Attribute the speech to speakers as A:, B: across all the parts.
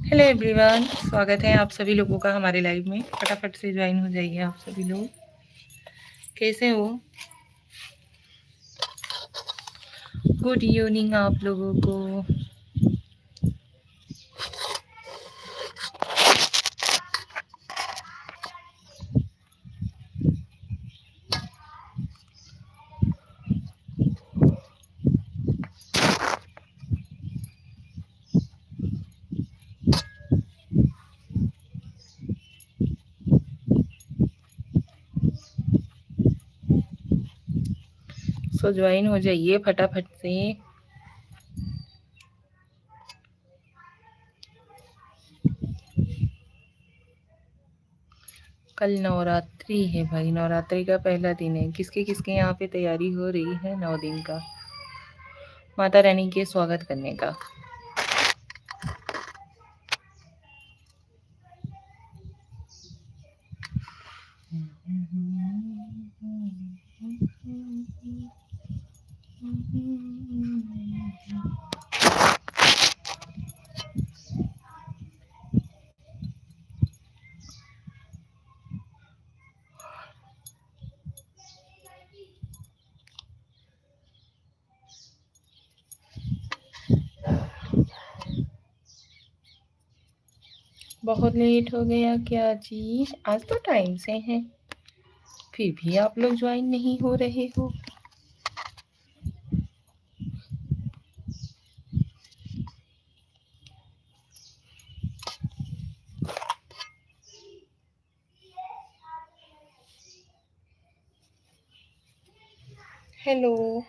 A: Hello everyone, स्वागत है आप सभी लोगों का हमारे लाइव में। फटाफट से ज्वाइन हो जाइए आप सभी लोग। कैसे हो? गुड इवनिंग आप लोगों को। सो ज्वाइन हो जाइए फटाफट से। कल नवरात्रि है भाई, नवरात्रि का पहला दिन है। किसके किसके यहाँ पे तैयारी हो रही है 9 दिन का माता रानी के स्वागत करने का। बहुत लेट हो गया क्या जी? आज तो टाइम से है, फिर भी आप लोग ज्वाइन नहीं हो रहे हो। हेलो,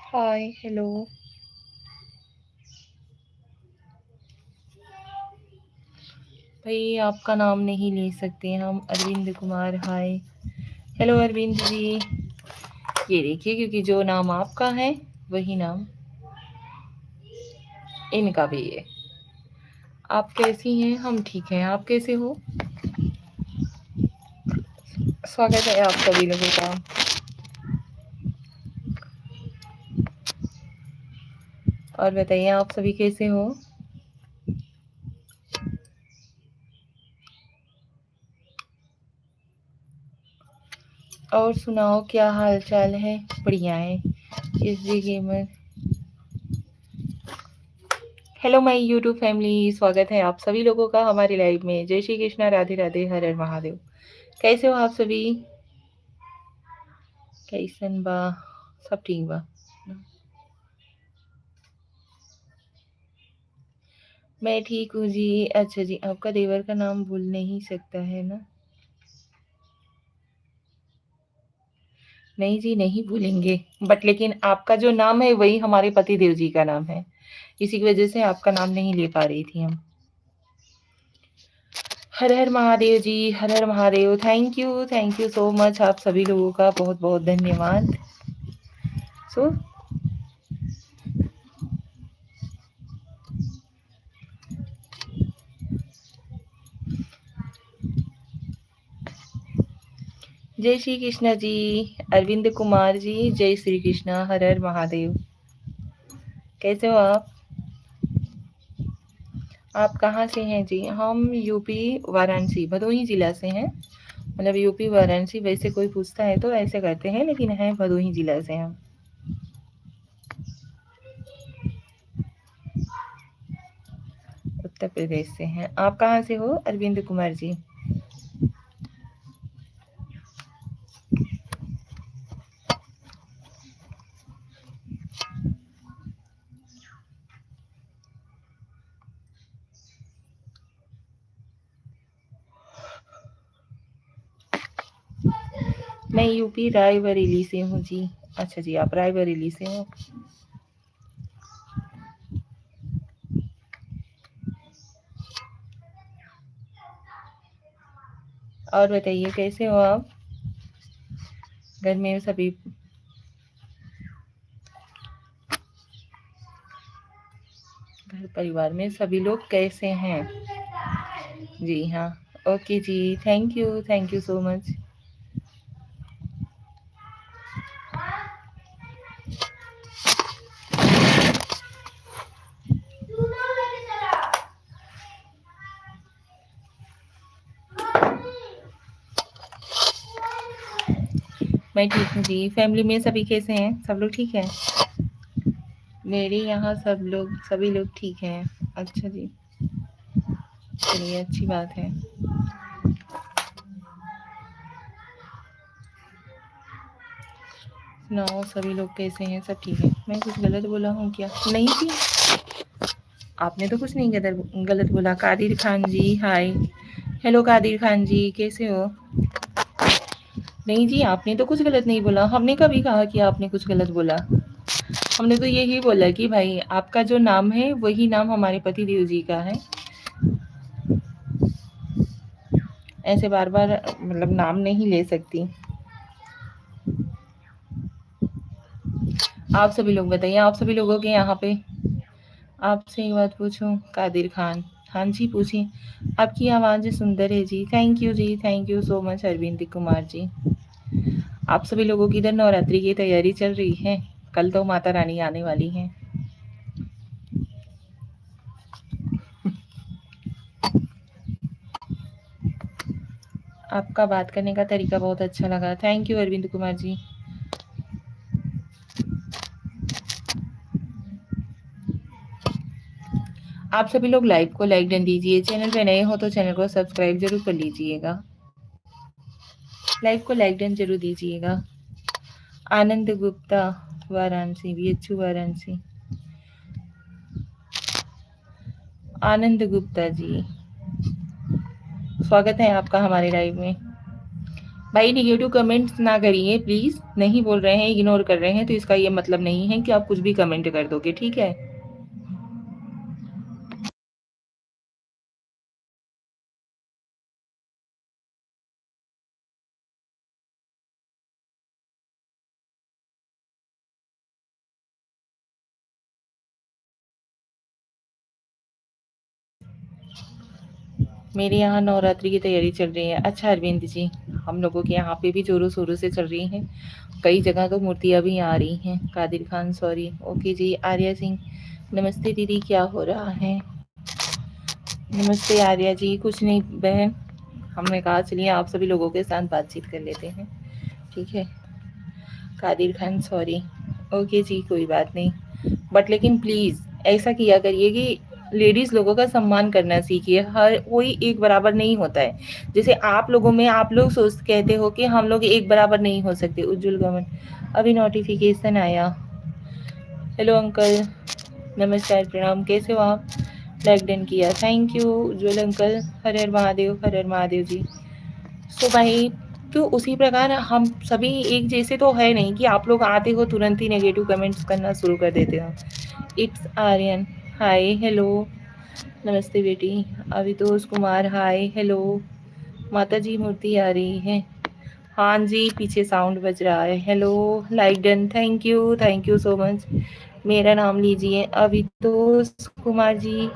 A: हाय, हेलो। भाई आपका नाम नहीं ले सकते हम। अरविंद कुमार, हाय, हेलो अरविंद जी। ये देखिए, क्योंकि जो नाम आपका है वही नाम इनका भी है। आप कैसी हैं? हम ठीक हैं, आप कैसे हो? स्वागत है आप सभी लोगों का। और बताइए आप सभी कैसे हो? और सुनाओ, क्या हाल चाल है? बढ़िया है। इस जी gamer, hello my YouTube family, स्वागत है आप सभी लोगों का हमारे लाइव में। जय श्री कृष्णा, राधे राधे, हर हर महादेव। कैसे हो आप सभी? कैसन बा? सब ठीक बा? मैं ठीक हूँ जी। अच्छा जी, आपका देवर का नाम भूल नहीं सकता है ना? नहीं जी, नहीं भूलेंगे। बट लेकिन आपका जो नाम है वही हमारे पति देव जी का नाम है, इसी की वजह से आपका नाम नहीं ले पा रही थी हम। हर हर महादेव जी, हर हर Mahadev. Thank you so much आप सभी लोगों का, बहुत बहुत धन्यवाद। सो जय श्री कृष्ण जी, अरविंद कुमार जी, जय श्री कृष्ण, हर हर महादेव। कैसे हो आप? आप कहाँ से हैं जी? हम यूपी वाराणसी, भदोही जिला से हैं। मतलब यूपी वाराणसी, वैसे कोई पूछता है तो ऐसे करते हैं, लेकिन है भदोही जिला से हम। उत्तर प्रदेश से हैं। आप कहाँ से हो अरविंद कुमार जी? मैं यूपी रायबरेली से हूँ जी। अच्छा जी, आप रायबरेली से हो। और बताइए कैसे हो आप? घर में सभी, घर परिवार में सभी लोग कैसे हैं? जी हाँ, ओके जी, थैंक यू सो मच। मैं ठीक हूँ जी। फैमिली में सभी कैसे हैं? सब लोग ठीक हैं? मेरे यहाँ सभी लोग ठीक हैं। अच्छा जी, चलिए अच्छी बात है। सुनाओ सभी लोग कैसे हैं? सब ठीक है? मैं कुछ गलत बोला हूँ क्या? नहीं जी, आपने तो कुछ नहीं गलत बोला। कादिर खान जी हाय। हेलो कादिर खान जी, कैसे हो? नहीं जी, आपने तो कुछ गलत नहीं बोला। हमने कभी कहा कि आपने कुछ गलत बोला? हमने तो यही बोला कि भाई आपका जो नाम है वही नाम हमारे पति देव जी का है। ऐसे बार बार मतलब नाम नहीं ले सकती। आप सभी लोग बताइए, आप सभी लोगों के यहाँ पे आपसे एक बात पूछूं? कादिर खान, हाँ जी पूछिए। आपकी आवाज़ सुंदर है जी। थैंक यू जी, thank you so much Arvind Kumar ji. आप सभी लोगों की इधर नवरात्रि की तैयारी चल रही है? कल तो माता रानी आने वाली हैं। आपका बात करने का तरीका बहुत अच्छा लगा। Thank you Arvind Kumar ji. आप सभी लोग लाइव को लाइक डन दीजिए। चैनल पे नए हो तो चैनल को सब्सक्राइब जरूर कर लीजिएगा। लाइव को लाइक डन जरूर दीजिएगा। आनंद गुप्ता वाराणसी, बीएचयू वाराणसी। आनंद गुप्ता जी, स्वागत है आपका हमारे लाइव में। भाई निगेटिव कमेंट्स ना करिए प्लीज। नहीं बोल रहे हैं, इग्नोर कर रहे हैं तो इसका ये मतलब नहीं है कि आप कुछ भी कमेंट कर दोगे, ठीक है? मेरे यहाँ नवरात्रि की तैयारी चल रही है। अच्छा अरविंद जी, हम लोगों के यहाँ पे भी जोरों शोरों से चल रही हैं। कई जगह तो मूर्तियाँ भी आ रही हैं। कादिर खान सॉरी। ओके जी। आर्या सिंह, नमस्ते दीदी, क्या हो रहा है? नमस्ते आर्या जी। कुछ नहीं बहन, हमने कहा चलिए आप सभी लोगों के साथ बातचीत कर लेते हैं, ठीक है? कादिर खान सॉरी। ओके जी, कोई बात नहीं। बट लेकिन प्लीज़ ऐसा किया करिए कि लेडीज़ लोगों का सम्मान करना सीखिए। हर कोई एक बराबर नहीं होता है। जैसे आप लोगों में आप लोग कहते हो कि हम लोग एक बराबर नहीं हो सकते। उज्जवल गमन, अभी नोटिफिकेशन आया। हेलो अंकल, नमस्कार प्रणाम, कैसे हो आप? लाइक डन किया, थैंक यू उज्जवल अंकल। हर हर महादेव, हर हर महादेव जी। सो भाई, तो उसी प्रकार हम सभी एक जैसे तो है नहीं कि आप लोग आते हो तुरंत ही नेगेटिव कमेंट्स करना शुरू कर देते हो। इट्स आर्यन हाय हेलो, नमस्ते बेटी। Abhitosh Kumar hi hello. माता जी मूर्ति आ रही है। हाँ जी, पीछे साउंड बज रहा है। Hello, like done, thank you so much. मेरा नाम लीजिए, अभितोष कुमार जी।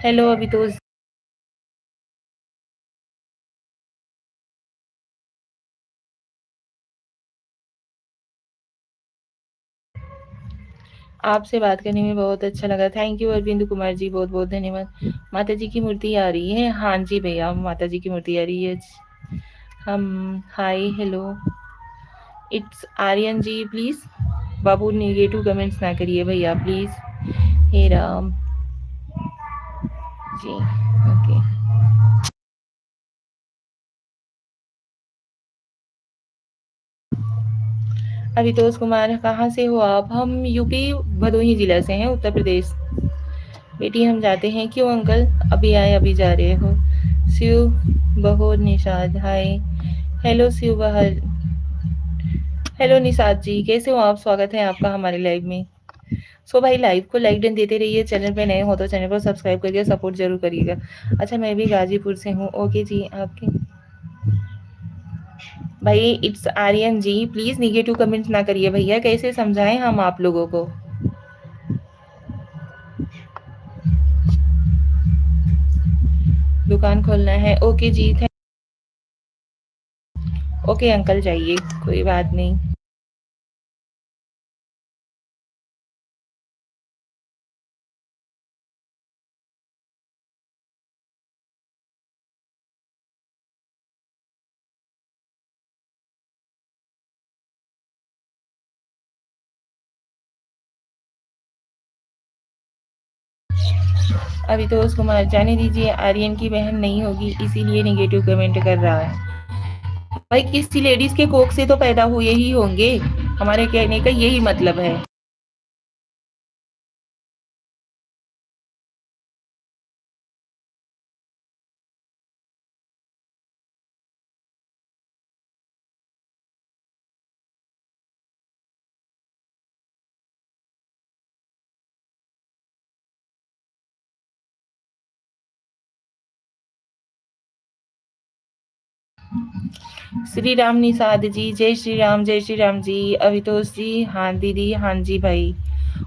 A: हेलो अभितोष। आपसे बात करने में बहुत अच्छा लगा। थैंक यू अरविंद कुमार जी, बहुत बहुत धन्यवाद। माता जी की मूर्ति आ रही है। हाँ जी भैया, माता जी की मूर्ति आ रही है। हम hi hello. It's Aryan ji, please बाबू निगेटिव कमेंट्स ना करिए भैया प्लीज। हे राम जी। ओके। अभितोष कुमार, कहाँ से हो आप? हम यूपी भदोही जिला से हैं, उत्तर प्रदेश। बेटी हम जाते हैं। क्यों अंकल? अभी आए अभी जा रहे हो? शिव बहोर निषाद हाय। हेलो शिव बहर। हेलो निषाद जी, कैसे हो आप? स्वागत है आपका हमारे लाइव में। सो भाई लाइव को लाइक डन देते रहिए। चैनल पे नए हो तो चैनल को सब्सक्राइब करिए, सपोर्ट जरूर करिएगा। अच्छा मैं भी गाजीपुर से हूँ। ओके जी, आपके भाई it's Aryan ji, please negative comments ना करिए भैया। कैसे समझाएं हम आप लोगों को? दुकान खोलना है। ओके जी, ओके अंकल जाइए, कोई बात नहीं। अभी तो उसको जाने दीजिए, आर्यन की बहन नहीं होगी इसीलिए नेगेटिव कमेंट कर रहा है। भाई किसी लेडीज के कोख से तो पैदा हुए ही होंगे, हमारे कहने का यही मतलब है। श्री राम निषाद जी, जय श्री राम जी। अभितोष जी, हाँ दीदी, हाँ जी भाई,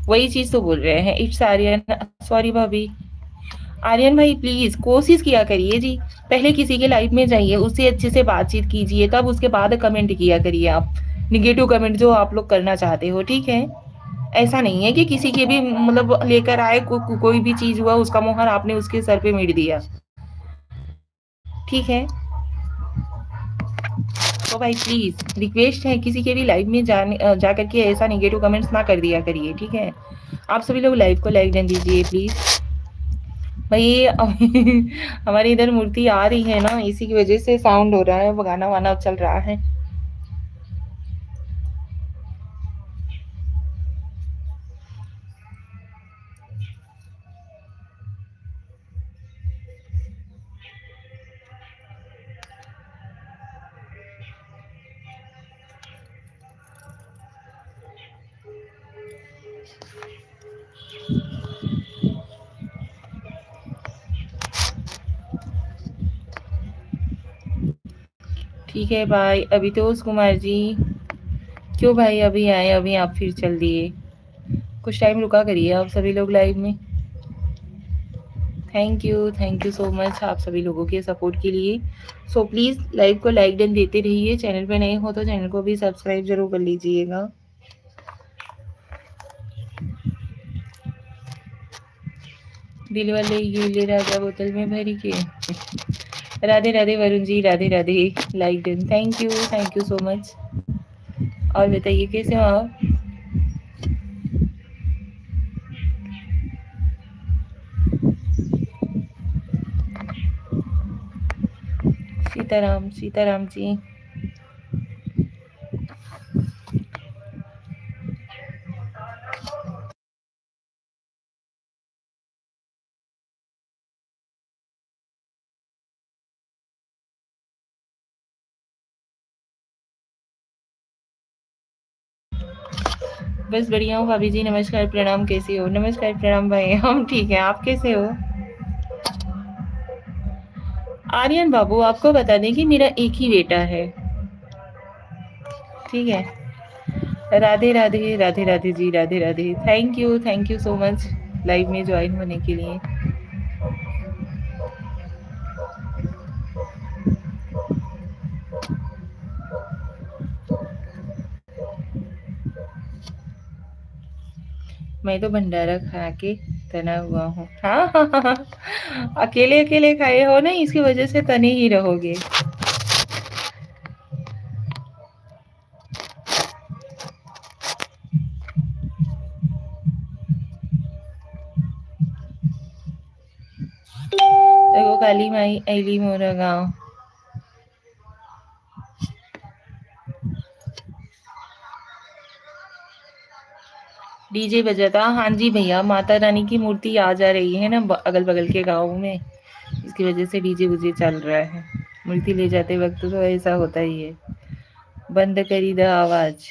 A: वही चीज तो बोल रहे हैं। इट्स आर्यन, सॉरी भाभी। आर्यन भाई प्लीज कोशिश किया करिए जी, पहले किसी के लाइफ में जाइए, उससे अच्छे से बातचीत कीजिए, तब उसके बाद कमेंट किया करिए आप निगेटिव कमेंट जो आप लोग करना चाहते हो, ठीक है। ऐसा नहीं है कि किसी के भी मतलब लेकर आए कोई भी चीज हुआ उसका मोहर आपने उसके सर पे मिट दिया, ठीक है। तो भाई प्लीज रिक्वेस्ट है, किसी के भी लाइव में जा करके ऐसा नेगेटिव कमेंट्स ना कर दिया करिए, ठीक है। आप सभी लोग लाइव को लाइक डन दीजिए प्लीज। भाई हमारी इधर मूर्ति आ रही है ना, इसी की वजह से साउंड हो रहा है, वो गाना वाना चल रहा है। ठीक है भाई। अभी तो उस कुमार जी, क्यों भाई अभी आए, अभी आप फिर चल दिए, कुछ टाइम रुका करिए आप सभी लोग लाइव में। थैंक यू सो मच आप सभी लोगों के सपोर्ट के लिए। सो प्लीज़ लाइव को लाइक डन देते रहिए, चैनल पे नए हो तो चैनल को भी सब्सक्राइब जरूर कर लीजिएगा। दिल वाले ये ले राजा बोतल में भरी के। Radhe Radhe Varun ji, Radhe Radhe. Like done, thank you so much. और बताइए कैसे हो आप। सीताराम सीताराम जी। बस बढ़िया हूँ भाभी जी, नमस्कार प्रणाम, कैसे हो। नमस्कार प्रणाम भाई, हम ठीक है, आप कैसे हो। आर्यन बाबू आपको बता दें कि मेरा एक ही बेटा है, ठीक है। Radhe Radhe, Radhe Radhe ji, Radhe Radhe. Thank you so much live में ज्वाइन होने के लिए। मैं तो भंडारा खा के तना हुआ हूँ। हाँ हाँ हाँ हाँ। अकेले अकेले खाए हो ना, इसकी वजह से तने ही रहोगे। देखो काली माई ऐली मोरा गाँव। डीजे बजा था, हाँ जी भैया, माता रानी की मूर्ति आ जा रही है ना अगल बगल के गाँव में, इसकी वजह से डीजे बुजे चल रहा है। मूर्ति ले जाते वक्त तो ऐसा होता ही है। बंद करी द आवाज।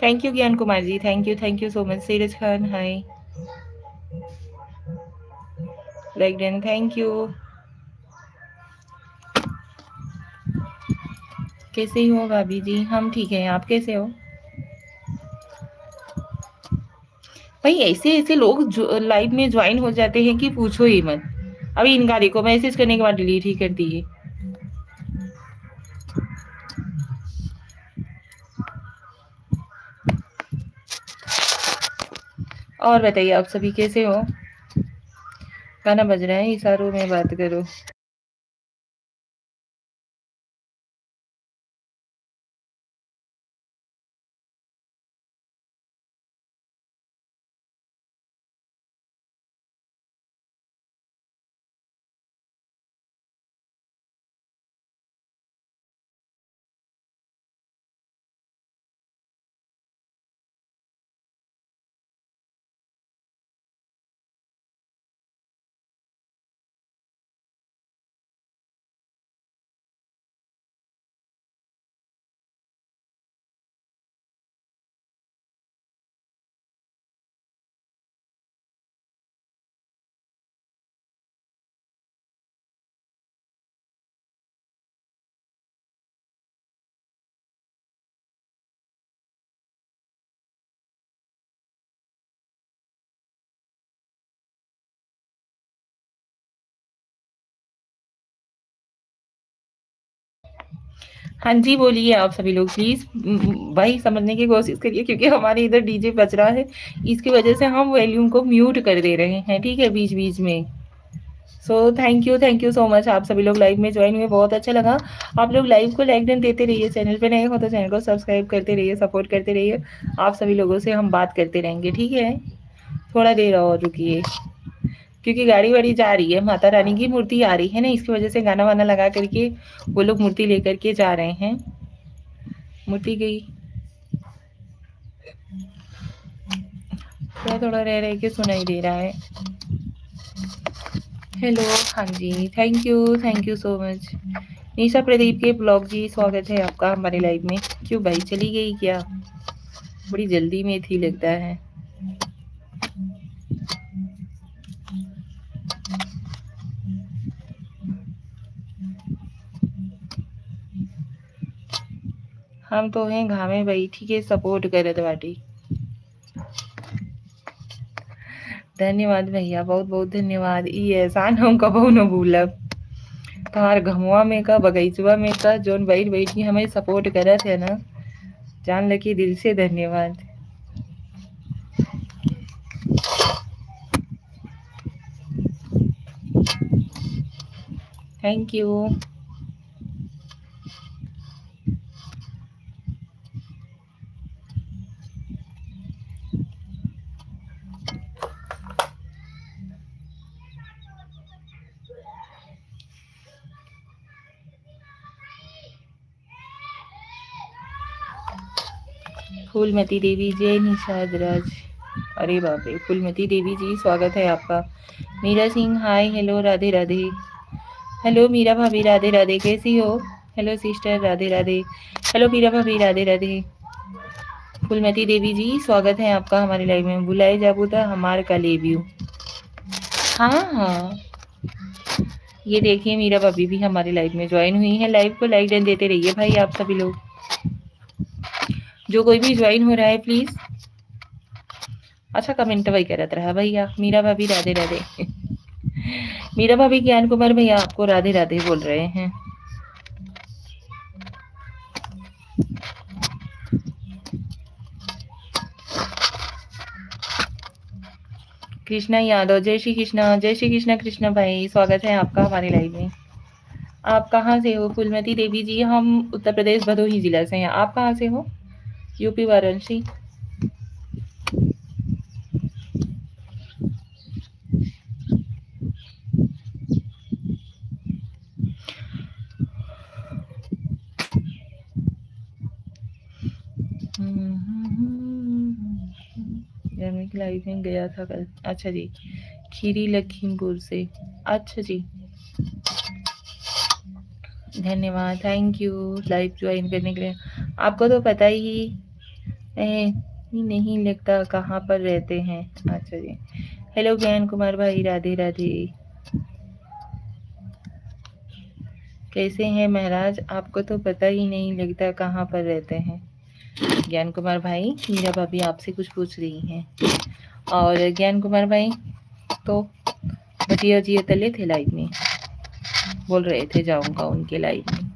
A: Thank you Gyan Kumar ji, thank you so much. Siraj Khan hi, like done, thank you. कैसे हो भाभी जी? हम ठीक हैं, आप कैसे हो? भाई ऐसे ऐसे लोग जो लाइव में ज्वाइन हो जाते हैं कि पूछो ही मत। अभी इनका देखो, मैसेज करने के बाद डिलीट ही कर दिए। और बताइए आप सभी कैसे हो? गाना बज रहा है, इशारों में बात करो। हाँ जी, बोलिए आप सभी लोग प्लीज़ भाई समझने की कोशिश करिए, क्योंकि हमारे इधर डीजे बज रहा है, इसकी वजह से हम वॉल्यूम को म्यूट कर दे रहे हैं, ठीक है, बीच-बीच में। So thank you so much, आप सभी लोग लाइव में ज्वाइन हुए, बहुत अच्छा लगा। आप लोग लाइव को लाइक डन देते रहिए, चैनल पे नए हो तो चैनल को सब्सक्राइब करते रहिए, सपोर्ट करते रहिए। आप सभी लोगों से हम बात करते रहेंगे, ठीक है? थोड़ा देर और रुकिए, क्योंकि गाड़ी वाड़ी जा रही है, माता रानी की मूर्ति आ रही है ना, इसकी वजह से गाना वाना लगा करके वो लोग मूर्ति लेकर के जा रहे हैं। मूर्ति गई, थोड़ा थोड़ा रह रह के सुनाई दे रहा है। हेलो, हाँ जी, थैंक यू सो मच। निशा प्रदीप के ब्लॉग जी, स्वागत है आपका हमारे लाइव में। क्यों भाई चली गई क्या? बड़ी जल्दी में थी लगता है। हम तो हैं घामे बैठी के सपोर्ट करत बाटी। धन्यवाद भैया, बहुत बहुत धन्यवाद। ई एहसान हम कबहू न भूलब। तोहार घमुआ में का बगीचवा में का जोन बैठ बैठ के हमें सपोर्ट करत है ना, जान लगी दिल से धन्यवाद। Thank you. फूलमती देवी, जय निषाद राज। अरे बाप रे, फूलमती देवी जी स्वागत है आपका। Meera Singh hi, hello, Radhe Radhe. Hello Meera भाभी, राधे राधे, कैसी हो? Hello sister, Radhe Radhe. Hello Meera भाभी, राधे राधे। फूलमती देवी जी स्वागत है आपका हमारे लाइव में। बुलाए जाबू था हमार का लेव्यू। हाँ हाँ, ये देखिए मीरा भाभी भी हमारे लाइव में ज्वाइन हुई है। लाइव को लाइक डन देते रहिए भाई आप सभी लोग, जो कोई भी ज्वाइन हो रहा है प्लीज। अच्छा कमेंट वही करत रहा भैया। मीरा भाभी राधे राधे। मीरा भाभी ज्ञान कुमार भैया आपको राधे राधे बोल रहे हैं। कृष्णा यादव, जय श्री कृष्णा कृष्णा भाई, स्वागत है आपका हमारे लाइव में। आप कहाँ से हो? फूलमती देवी जी, हम उत्तर प्रदेश भदोही जिला से हैं। आप कहाँ से हो? यूपी वाराणसी। धार्मिक लाइव में गया था कल। अच्छा जी, खीरी लखीमपुर से। अच्छा जी, धन्यवाद, थैंक यू लाइव ज्वाइन करने के लिए। आपको तो पता ही नहीं लगता कहाँ पर रहते हैं। अच्छा जी, हेलो ज्ञान कुमार भाई, राधे राधे। कैसे हैं महाराज? आपको तो पता ही नहीं लगता कहाँ पर रहते हैं। ज्ञान कुमार भाई, मीरा भाभी आपसे कुछ पूछ रही हैं। और ज्ञान कुमार भाई तो भजिया जिया तले थे लाइव में, बोल रहे थे जाऊंगा उनके लाइव में।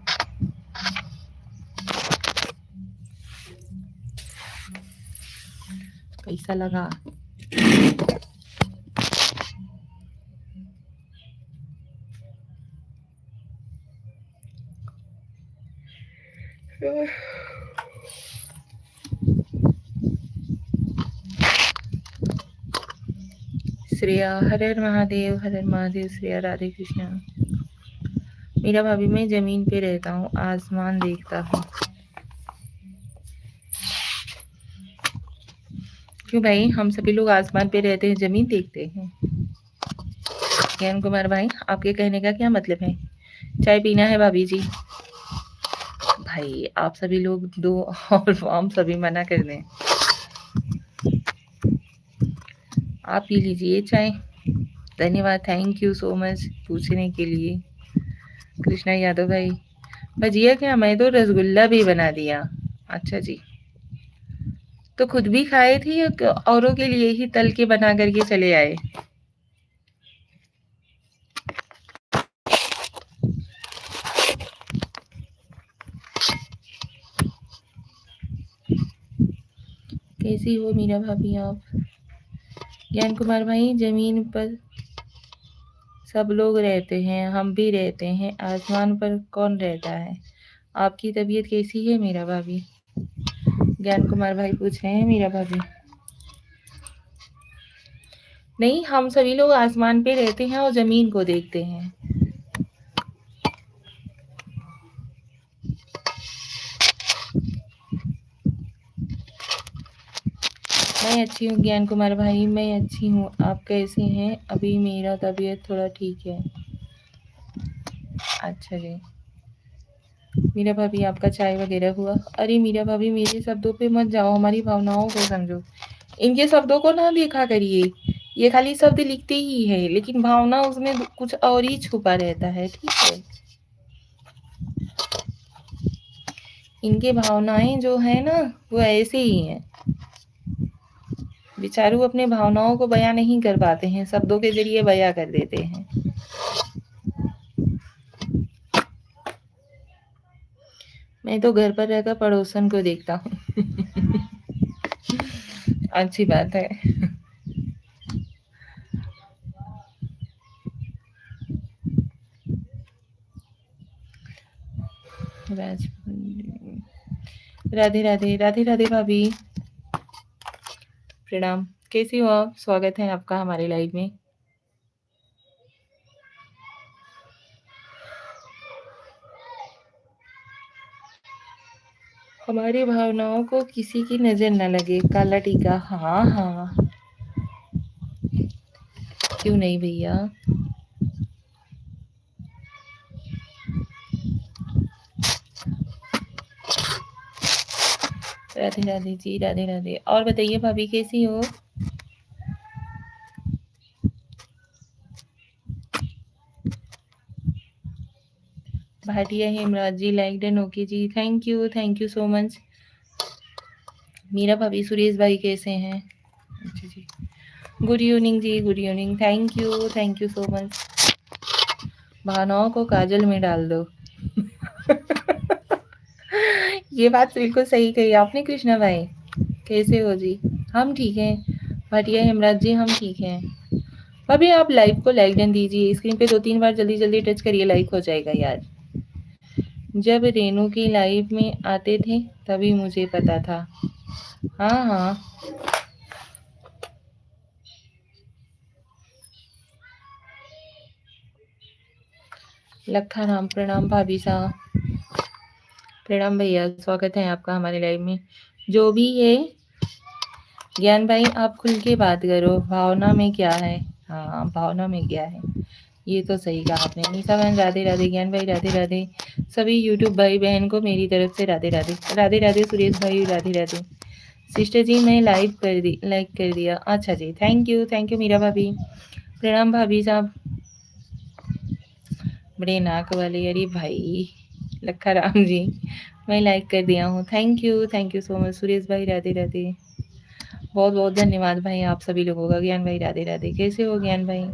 A: कैसा लगा? श्रेया, हर हर महादेव, हर हर महादेव। श्रेया, राधे कृष्णा। मीरा भाभी, मैं जमीन पे रहता हूँ, आसमान देखता हूँ। क्यों भाई, हम सभी लोग आसमान पे रहते हैं, जमीन देखते हैं? ज्ञान कुमार भाई, आपके कहने का क्या मतलब है? चाय पीना है भाभी जी? भाई आप सभी लोग दो और हम सभी मना कर दें। आप पी लीजिए चाय। धन्यवाद, थैंक यू सो मच पूछने के लिए। कृष्णा यादव भाई, भजिया क्या, मैं तो रसगुल्ला भी बना दिया। अच्छा जी, तो खुद भी खाए थे या औरों के लिए ही तल के बना करके चले आए? कैसी हो मीरा भाभी आप? ज्ञान कुमार भाई, जमीन पर सब लोग रहते हैं, हम भी रहते हैं, आसमान पर कौन रहता है? आपकी तबीयत कैसी है मीरा भाभी? ज्ञान कुमार भाई पूछ रहे हैं मीरा भाभी। नहीं, हम सभी लोग आसमान पे रहते हैं और जमीन को देखते हैं। मैं अच्छी हूँ ज्ञान कुमार भाई, मैं अच्छी हूँ। आप कैसे हैं? अभी मेरा तबीयत थोड़ा ठीक है। अच्छा जी। मीरा भाभी, आपका चाय वगैरह हुआ? अरे मीरा भाभी, मेरे शब्दों पे मत जाओ, हमारी भावनाओं को समझो। इनके शब्दों को ना देखा करिए, ये खाली शब्द लिखते ही है, लेकिन भावना उसमें कुछ और ही छुपा रहता है। ठीक है, इनके भावनाएं जो है ना, वो ऐसे ही हैं। बेचारू अपने भावनाओं को बयां नहीं कर पाते हैं, शब्दों के जरिए बयां कर देते हैं। मैं तो घर पर रहकर पड़ोसन को देखता हूँ। अच्छी बात है। राधे राधे, राधे राधे भाभी, प्रणाम। कैसी हो आप? स्वागत है आपका हमारे लाइव में। हमारी भावनाओं को किसी की नजर न लगे, काला टीका। हाँ हाँ, क्यों नहीं भैया। राधे राधे जी, राधे राधे। और बताइए भाभी, कैसी हो? Bhatia Hemraj ji, like done. Okay जी, thank you so much. Meera भाभी, सुरेश भाई कैसे हैं? अच्छा जी, गुड इवनिंग जी, good evening. Thank you so much. भावनाओं को काजल में डाल दो। ये बात बिल्कुल सही कही आपने कृष्णा भाई। कैसे हो जी? हम ठीक हैं। भाटिया हेमराज जी, हम ठीक हैं। अभी आप लाइव को लाइक डन दीजिए, स्क्रीन पे 2-3 बार जल्दी जल्दी टच करिए, लाइक हो जाएगा यार। जब रेनू की लाइव में आते थे तभी मुझे पता था। हाँ हाँ, लखा राम, प्रणाम भाभी साहब। प्रणाम भैया, स्वागत है आपका हमारे लाइव में। जो भी है ज्ञान भाई, आप खुल के बात करो, भावना में क्या है? हाँ, भावना में क्या है, ये तो सही कहा आपने। निशा बहन, राधे राधे। ज्ञान भाई, राधे राधे। सभी यूट्यूब भाई बहन को मेरी तरफ से राधे राधे। राधे राधे सुरेश भाई, राधे राधे। सिस्टर जी मैं लाइक कर दिया। अच्छा जी, थैंक यू मीरा भाभी। प्रणाम भाभी साहब। बड़े नाक वाले, अरे भाई लखा राम जी, मैं लाइक कर दिया हूँ। Thank you so much Suresh भाई, राधे राधे। बहुत बहुत धन्यवाद भाई आप सभी लोगों का। ज्ञान भाई राधे राधे, कैसे हो ज्ञान भाई?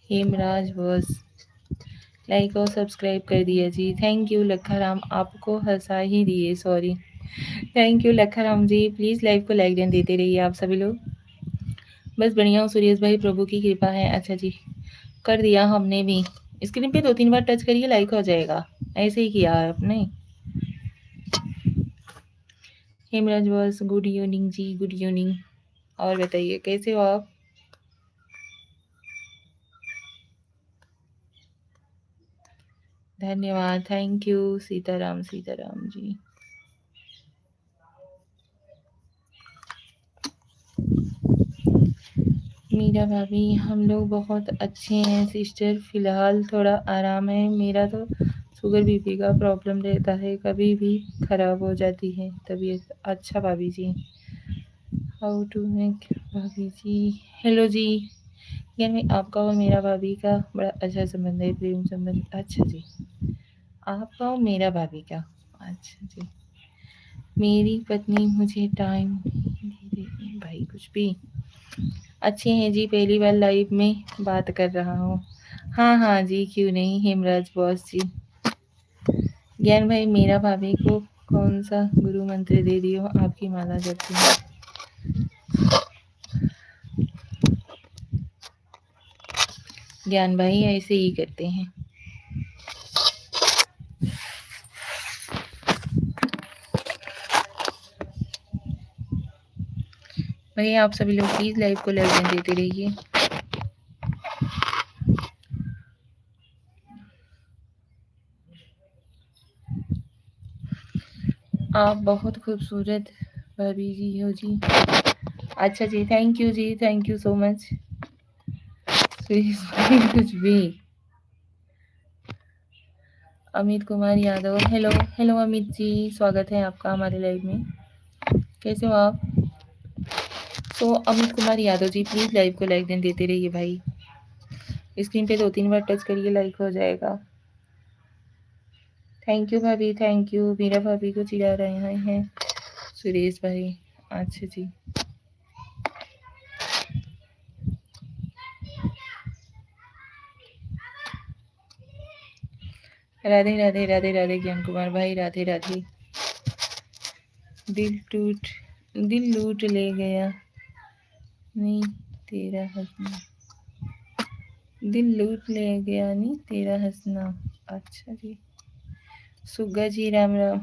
A: हेमराज बस लाइक और सब्सक्राइब कर दिया जी। थैंक यू लखा राम, आपको हंसा ही दिए, सॉरी। थैंक यू लखा राम जी, प्लीज़ लाइव को लाइक देते रहिए आप सभी लोग। बस बढ़िया हूँ सुरेश भाई, प्रभु की कृपा है। अच्छा जी, कर दिया हमने भी। स्क्रीन पे 2-3 बार टच करिए, लाइक हो जाएगा। ऐसे ही किया है आपने। हेमराज बस गुड इवनिंग जी, गुड इवनिंग। और बताइए कैसे हो आप? धन्यवाद, थैंक यू सीताराम सीताराम जी। मीरा भाभी हम लोग बहुत अच्छे हैं सिस्टर, फिलहाल थोड़ा आराम है। मेरा तो शुगर बीपी का प्रॉब्लम रहता है, कभी भी खराब हो जाती है तबीयत। अच्छा भाभी जी, हाउ टू मेक भाभी जी। हेलो जी, यानी आपका और मेरा भाभी का बड़ा अच्छा संबंध है, प्रेम संबंध। अच्छा जी, आपका और मेरा भाभी का। अच्छा जी, मेरी पत्नी मुझे टाइम नहीं दे रही भाई कुछ भी। अच्छे हैं जी, पहली बार लाइव में बात कर रहा हूँ। हाँ हाँ जी, क्यों नहीं हेमराज बॉस जी। ज्ञान भाई मेरा भाभी को कौन सा गुरु मंत्र दे दियो, आपकी माला जपती हूँ। ज्ञान भाई ऐसे ही करते हैं। भाई आप सभी लोग प्लीज लाइव को लाइक देते रहिए। आप बहुत खूबसूरत भाभी जी हो जी। अच्छा जी, थैंक यू सो मच। कुछ भी। अमित कुमार यादव, हेलो हेलो अमित जी, स्वागत है आपका हमारे लाइव में। कैसे हो आप? तो अमित कुमार यादव जी प्लीज लाइव को लाइक देते रहिए भाई। स्क्रीन पे 2-3 बार टच करिए, लाइक हो जाएगा। थैंक यू भाभी, थैंक यू। मीरा भाभी को चिढ़ा रहे हैं सुरेश भाई। अच्छा जी, राधे राधे राधे राधे ज्ञान कुमार भाई, राधे राधे। दिल टूट दिल लूट ले गया नहीं तेरा हंसना, दिल लूट ले गया नहीं तेरा हंसना। अच्छा जी, सुग्गा जी राम राम।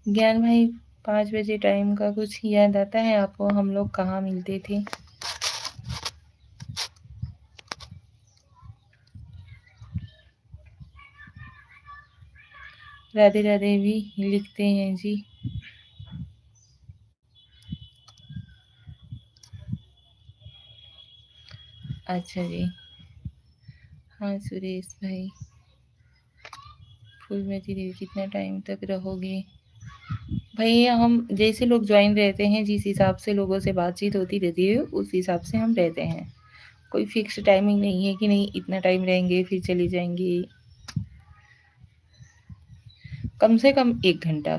A: ज्ञान भाई 5 बजे टाइम का कुछ याद आता है आपको, हम लोग कहाँ मिलते थे? राधे राधे भी लिखते हैं जी। अच्छा जी, हाँ सुरेश भाई। फूलमती देवी कितना टाइम तक रहोगे? भैया हम जैसे लोग ज्वाइन रहते हैं, जिस हिसाब से लोगों से बातचीत होती रहती है उस हिसाब से हम रहते हैं। कोई फिक्स टाइमिंग नहीं है कि नहीं इतना टाइम रहेंगे फिर चली जाएंगे। कम से कम 1 घंटा।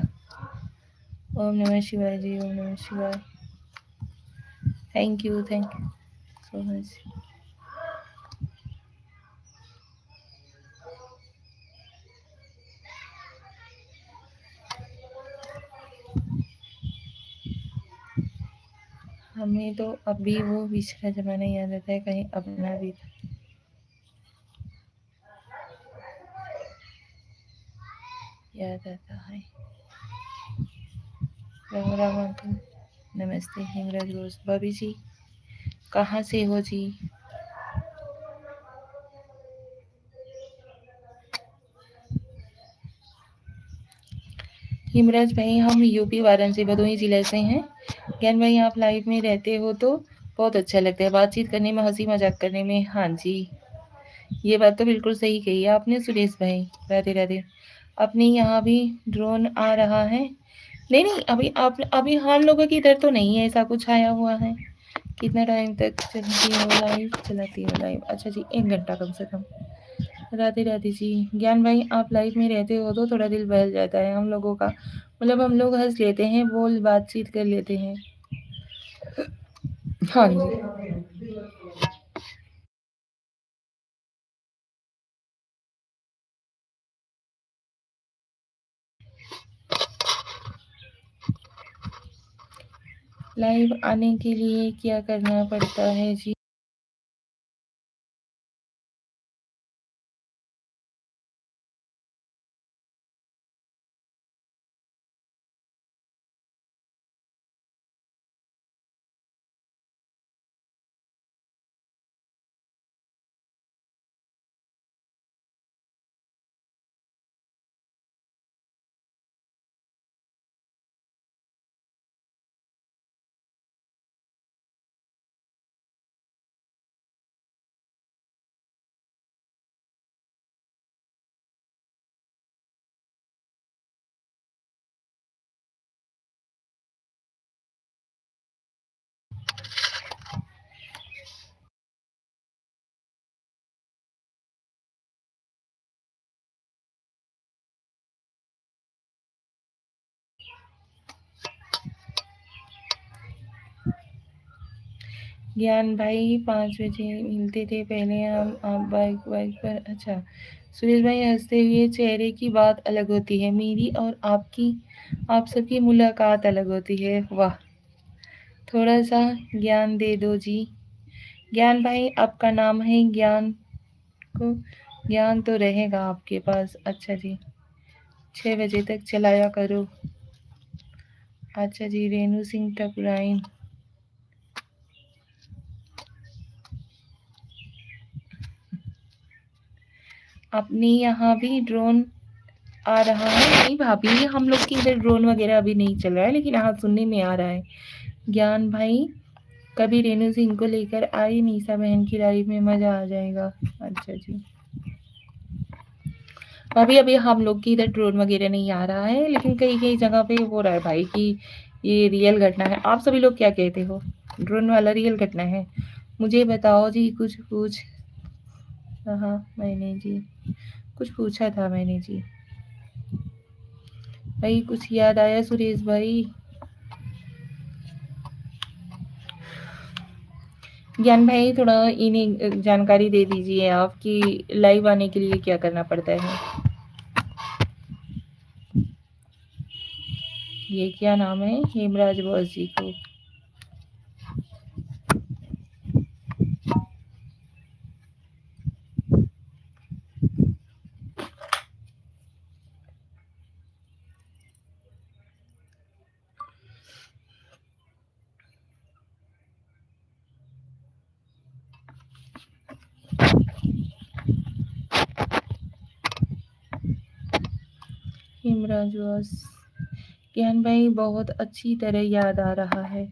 A: ओम नमः शिवाय जी, ओम नमः शिवाय। Thank you so much. हमें तो अभी वो पिछला जमाना याद आता है, कहीं अपना भी याद आता है। राम राम अंकल, नमस्ते हिमराज रोज भाभी जी, कहाँ से हो जी? हिमराज भाई हम यूपी वाराणसी भदोही जिले से हैं। ज्ञान भाई आप लाइव में रहते हो तो बहुत अच्छा लगता है बातचीत करने में, हँसी मज़ाक करने में। हाँ जी, ये बात तो बिल्कुल सही कही है आपने सुरेश भाई। राधे राधे। अपने यहाँ भी ड्रोन आ रहा है? नहीं, नहीं, अभी हम लोगों की इधर तो नहीं है ऐसा कुछ आया हुआ है। कितना टाइम तक चलाती हो लाइव? अच्छा जी, 1 घंटा कम से कम। राधे राधे जी। ज्ञान भाई आप लाइव में रहते हो तो थोड़ा दिल बहल जाता है हम लोगों का, मतलब हम लोग हँस लेते हैं, बोल बातचीत कर लेते हैं। हाँ जी। लाइव आने के लिए क्या करना पड़ता है जी? ज्ञान भाई 5 बजे मिलते थे पहले हम, आप बाइक वाइक पर। अच्छा, सुरेश भाई हंसते हुए चेहरे की बात अलग होती है, मेरी और आपकी, आप सबकी मुलाकात अलग होती है। वाह, थोड़ा सा ज्ञान दे दो जी। ज्ञान भाई आपका नाम है ज्ञान, को ज्ञान तो रहेगा आपके पास। अच्छा जी, 6 बजे तक चलाया करो। अच्छा जी, रेणु सिंह ठकुराइन। अपने यहाँ भी ड्रोन आ रहा है? नहीं भाभी, हम लोग के इधर ड्रोन वगैरह अभी नहीं चल रहा है, लेकिन हाँ सुनने में आ रहा है। ज्ञान भाई कभी रेणु सिंह को लेकर आई निशा बहन की लाइफ में, मजा आ जाएगा। अच्छा जी भाभी, अभी हम लोग की इधर ड्रोन वगैरह नहीं आ रहा है, लेकिन कई कई जगह पे हो रहा है भाई कि ये रियल घटना है। आप सभी लोग क्या कहते हो, ड्रोन वाला रियल घटना है? मुझे बताओ जी, कुछ पूछ। हाँ मैंने जी कुछ पूछा था मैंने जी। भाई कुछ याद आया सुरेश भाई? ज्ञान भाई थोड़ा इन्हें जानकारी दे दीजिए आप कि लाइव आने के लिए क्या करना पड़ता है। ये क्या नाम है हेमराज बॉस जी को? हेमराज बॉस, ज्ञान भाई बहुत अच्छी तरह याद आ रहा है।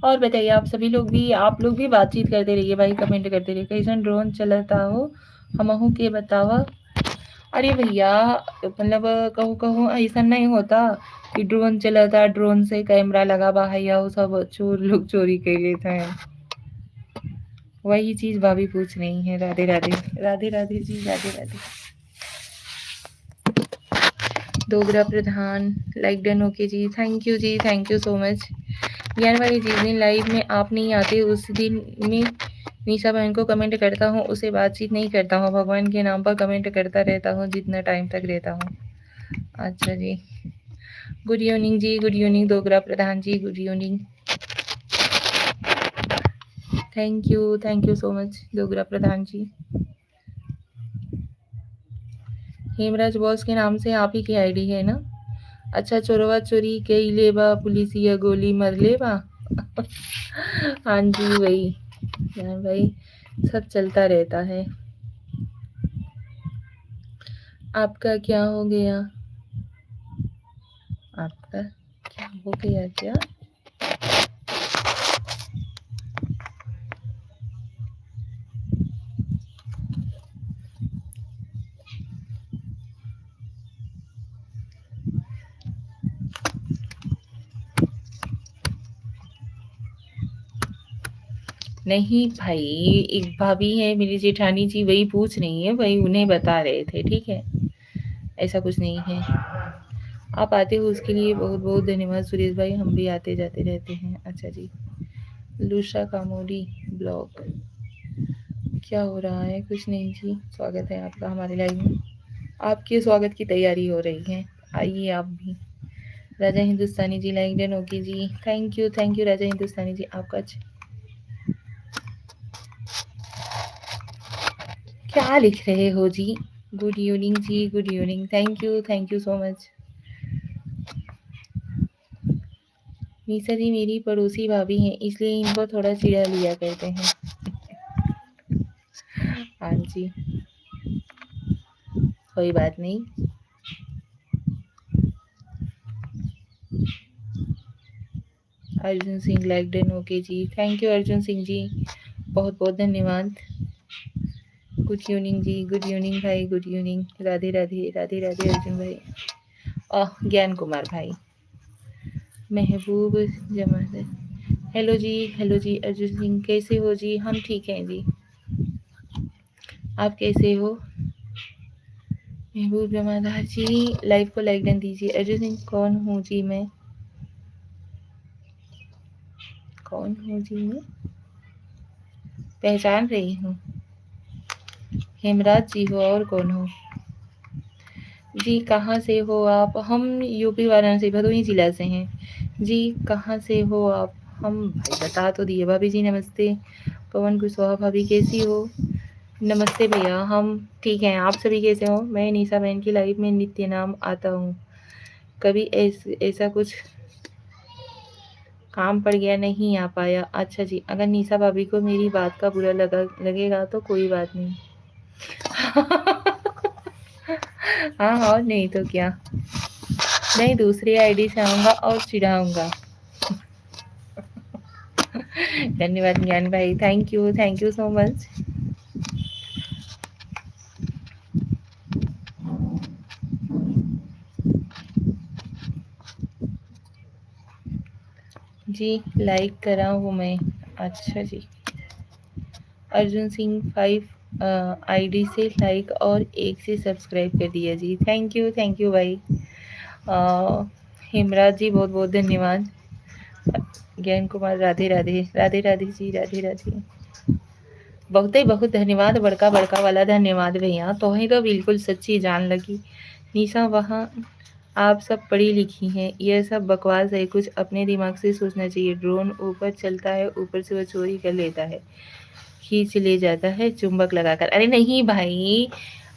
A: और बताइए, आप लोग भी बातचीत करते रहिए भाई, कमेंट करते रहिए, कैसन ड्रोन चलता हो हमहू के बतावा। अरे भैया, मतलब कहूँ कहूँ ऐसा नहीं होता कि ड्रोन चलता, ड्रोन से कैमरा लगा बा हैया वो सब चोर लोग चोरी कर लेते हैं। वही चीज भाभी पूछ रही है। Radhe Radhe. Radhe Radhe ji, Radhe Radhe. Dogra Pradhan like done, okay जी, थैंक यू जी, थैंक यू सो मच। यार भाई जिस दिन लाइव में आप नहीं आते उस दिन में निशा बहन को कमेंट करता हूँ, उसे बातचीत नहीं करता हूँ, भगवान के नाम पर कमेंट करता रहता हूँ जितना टाइम तक रहता हूँ। अच्छा जी, गुड इवनिंग जी, good evening Dogra Pradhan ji, good evening. Thank you so much Dogra Pradhan ji. Hemraj boss के नाम से आप ही की आईडी है ना? अच्छा, चोरवा चोरी कई लेबा पुलिसिया गोली मर लेबा। हाँ जी वही। यार भाई सब चलता रहता है। आपका क्या हो गया? आपका हो गया क्या? नहीं भाई, एक भाभी है मेरी जेठानी जी, वही पूछ रही है, वही उन्हें बता रहे थे, ठीक है? ऐसा कुछ नहीं है। आप आते हो उसके लिए बहुत बहुत धन्यवाद सुरेश भाई, हम भी आते जाते रहते हैं। अच्छा जी। लुशा कामोडी ब्लॉग, क्या हो रहा है? कुछ नहीं जी, स्वागत है आपका हमारे लाइव में। आपके स्वागत की तैयारी हो रही है, आइए आप भी। Raja Hindustani ji like done, okay जी, थैंक यू राजा हिंदुस्तानी जी आपका। क्या लिख रहे हो जी? गुड इवनिंग जी, good evening, thank you so much. Nisha ji मेरी पड़ोसी भाभी हैं, इसलिए इनको थोड़ा चिढ़ा लिया करते हैं। हाँ जी, कोई बात नहीं। Arjun Singh like done, okay जी, थैंक यू अर्जुन सिंह जी, बहुत बहुत धन्यवाद। गुड इवनिंग जी, गुड इवनिंग भाई, गुड इवनिंग, राधे राधे राधे राधे अर्जुन भाई। ज्ञान कुमार भाई, महबूब जमाल, हेलो जी अर्जुन सिंह, कैसे हो जी? हम ठीक हैं जी, आप कैसे हो? महबूब जमादार जी लाइव को लाइक डन दीजिए। अर्जुन सिंह कौन हूँ जी मैं? कौन हूँ जी मैं? पहचान रही हूँ, हेमराज जी हो, और कौन हो जी? कहाँ से हो आप? हम यूपी वाराणसी भदोही जिला से हैं जी। कहाँ से हो आप? हम भाई बता तो दिए। भाभी जी नमस्ते। पवन कुशवाहा भाभी कैसी हो? नमस्ते भैया, हम ठीक हैं, आप सभी कैसे हो? मैं निशा बहन की लाइफ में नित्य नाम आता हूँ, कभी ऐसा कुछ काम पड़ गया, नहीं आ पाया। अच्छा जी, अगर निशा भाभी को मेरी बात का बुरा लगेगा तो कोई बात नहीं। हाँ, और नहीं तो क्या, नहीं दूसरी आईडी से आऊँगा और चिढ़ाऊँगा। धन्यवाद ज्ञान भाई, थैंक यू सो मच। जी लाइक करा हूँ मैं। अच्छा जी, अर्जुन सिंह 5 आईडी से लाइक और 1 से सब्सक्राइब कर दिया जी, थैंक यू भाई। हेमराज जी बहुत बहुत धन्यवाद। ज्ञान कुमार राधे राधे राधे राधे जी, राधे राधे, बहुत धन्यवाद, बड़का बड़का वाला धन्यवाद भैया, तो ही तो बिल्कुल सच्ची जान लगी। निशा वहाँ आप सब पढ़ी लिखी हैं, यह सब बकवास है, कुछ अपने दिमाग से सोचना चाहिए। ड्रोन ऊपर चलता है, ऊपर से वो चोरी कर लेता है, खींच ले जाता है चुंबक लगाकर। अरे नहीं भाई,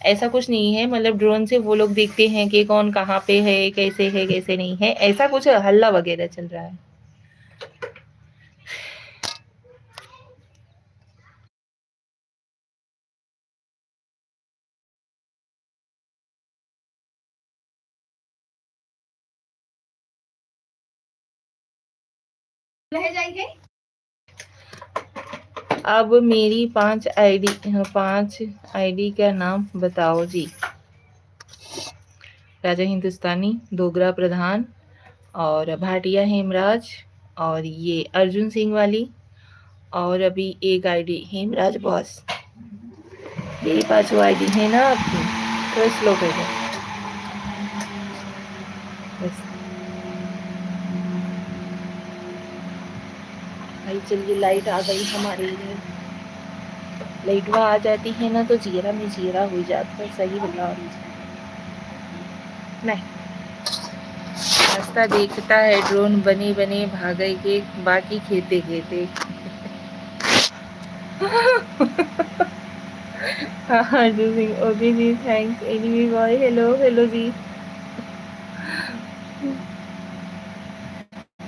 A: ऐसा कुछ नहीं है, मतलब ड्रोन से वो लोग देखते हैं कि कौन कहाँ पे है, कैसे नहीं है, ऐसा कुछ हल्ला वगैरह चल रहा है। रह जाएंगे। अब मेरी 5 आईडी का नाम बताओ जी। राजा हिंदुस्तानी, डोगरा प्रधान, और भाटिया हेमराज, और ये अर्जुन सिंह वाली, और अभी एक आईडी हेमराज बॉस। यही 5 आईडी है ना आपकी, तो स्लो कर दो बस। भाई चलिए, लाइट आ गई हमारे इधर। लाइट वहाँ आ जाती है ना तो जीरा में जीरा हो जाता है, सही बता रही नहीं। रास्ता देखता है ड्रोन बने बने भागे के, बाकी खेते खेते। हाँ जी, ओके जी, थैंक्स एनीवे बॉय, हेलो जी।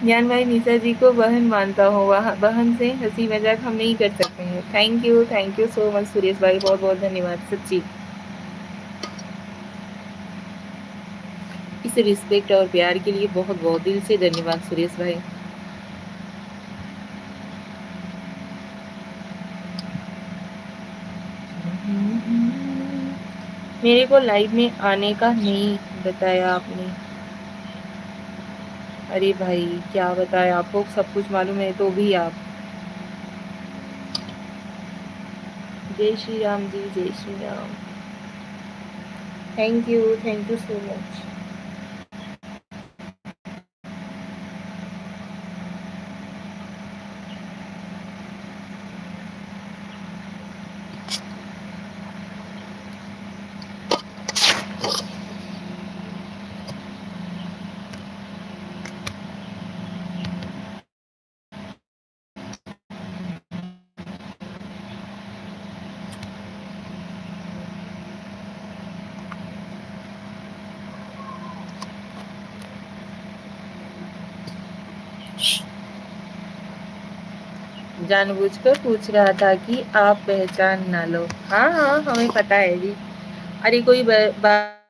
A: ज्ञान भाई निशा जी को बहन मानता हूँ, वहाँ बहन से हंसी मजाक हम नहीं कर सकते हैं। Thank you so much Suresh भाई, बहुत बहुत धन्यवाद सच्ची। इस रिस्पेक्ट और प्यार के लिए बहुत बहुत दिल से धन्यवाद सुरेश भाई। मेरे को लाइव में आने का नहीं बताया आपने। अरे भाई क्या बताया आपको, सब कुछ मालूम है तो भी आप। जय श्री राम जी, जय Shri Ram. Thank you so much. जानबूझकर पूछ रहा था कि आप पहचान ना लो। हाँ हाँ हमें पता है जी। अरे कोई बात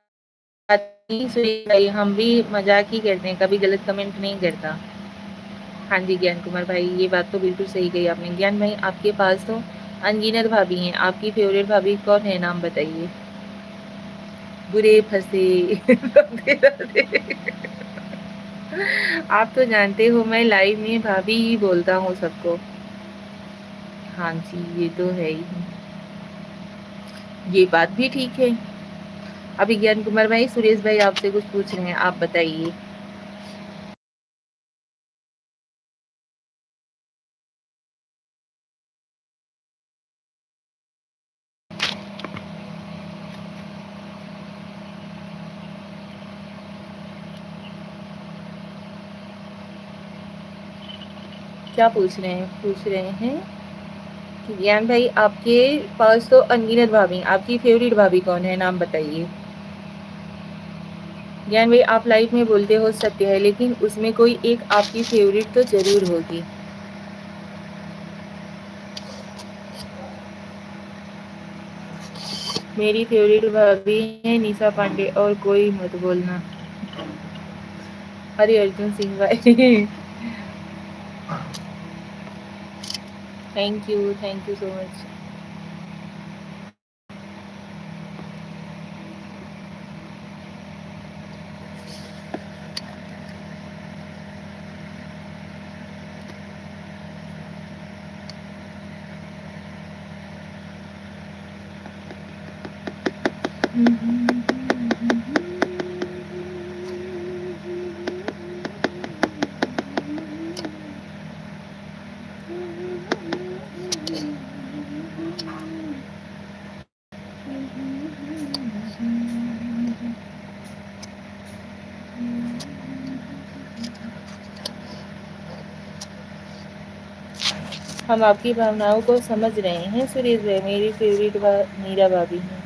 A: नहीं सुरेश भाई, हम भी मजाक ही करते हैं, कभी गलत कमेंट नहीं करता। हाँ जी ज्ञान कुमार भाई, ये बात तो बिल्कुल सही कही आपने। ज्ञान भाई आपके पास तो अनगिनत भाभी हैं, आपकी फेवरेट भाभी कौन है, नाम बताइए। बुरे फंसे राधे राधे। आप तो जानते हो मैं लाइव में भाभी ही बोलता हूँ सबको। हाँ जी ये तो है ही, ये बात भी ठीक है। अभी ज्ञान कुमार भाई सुरेश भाई आपसे कुछ पूछ रहे हैं, आप बताइए। क्या पूछ रहे हैं कि ज्ञान भाई आपके पास तो अनगिनत भाभी, आपकी फेवरेट भाभी कौन है, नाम बताइए। ज्ञान भाई आप लाइफ में बोलते हो सत्य है, लेकिन उसमें कोई एक आपकी फेवरेट तो जरूर होगी। मेरी फेवरेट भाभी है निशा पांडे, और कोई मत बोलना। अरे अर्जुन सिंह भाई थैंक यू सो मच। हम आपकी भावनाओं को समझ रहे हैं सुरेश भाई, मेरी फेवरेट मीरा भाभी है।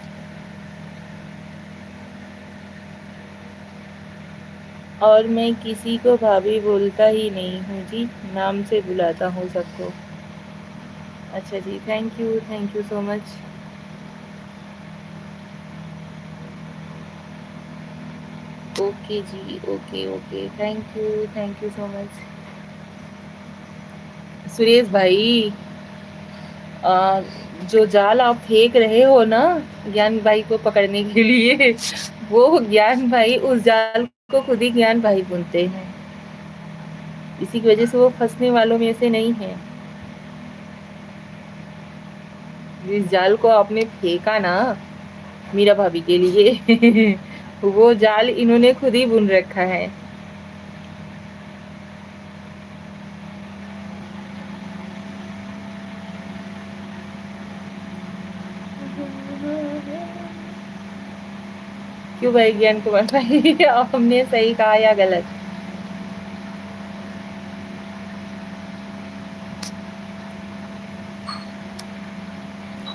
A: और मैं किसी को भाभी बोलता ही नहीं हूँ जी, नाम से बुलाता हूँ सबको। अच्छा जी thank you so much. Okay जी, okay okay thank you so much. Suresh भाई आ, जो जाल आप फेंक रहे हो ना ज्ञान भाई को पकड़ने के लिए, वो ज्ञान भाई उस जाल को खुद ही ज्ञान भाई बुनते हैं, इसी की वजह से वो फंसने वालों में से नहीं है। जिस जाल को आपने फेंका ना मीरा भाभी के लिए वो जाल इन्होंने खुद ही बुन रखा है। क्यों भाई ज्ञान कुमार भाई हमने सही कहा या गलत?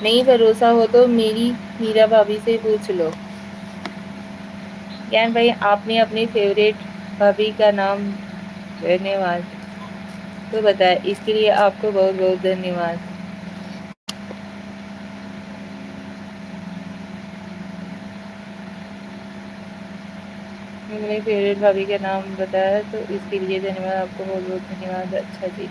A: नहीं भरोसा हो तो मेरी मीरा भाभी से पूछ लो। ज्ञान भाई आपने अपनी फेवरेट भाभी का नाम, धन्यवाद, तो बताया, इसके लिए आपको बहुत बहुत धन्यवाद। मेरे फेवरेट भाभी का नाम बताया तो इसके लिए धन्यवाद आपको, बहुत बहुत धन्यवाद। अच्छा जी,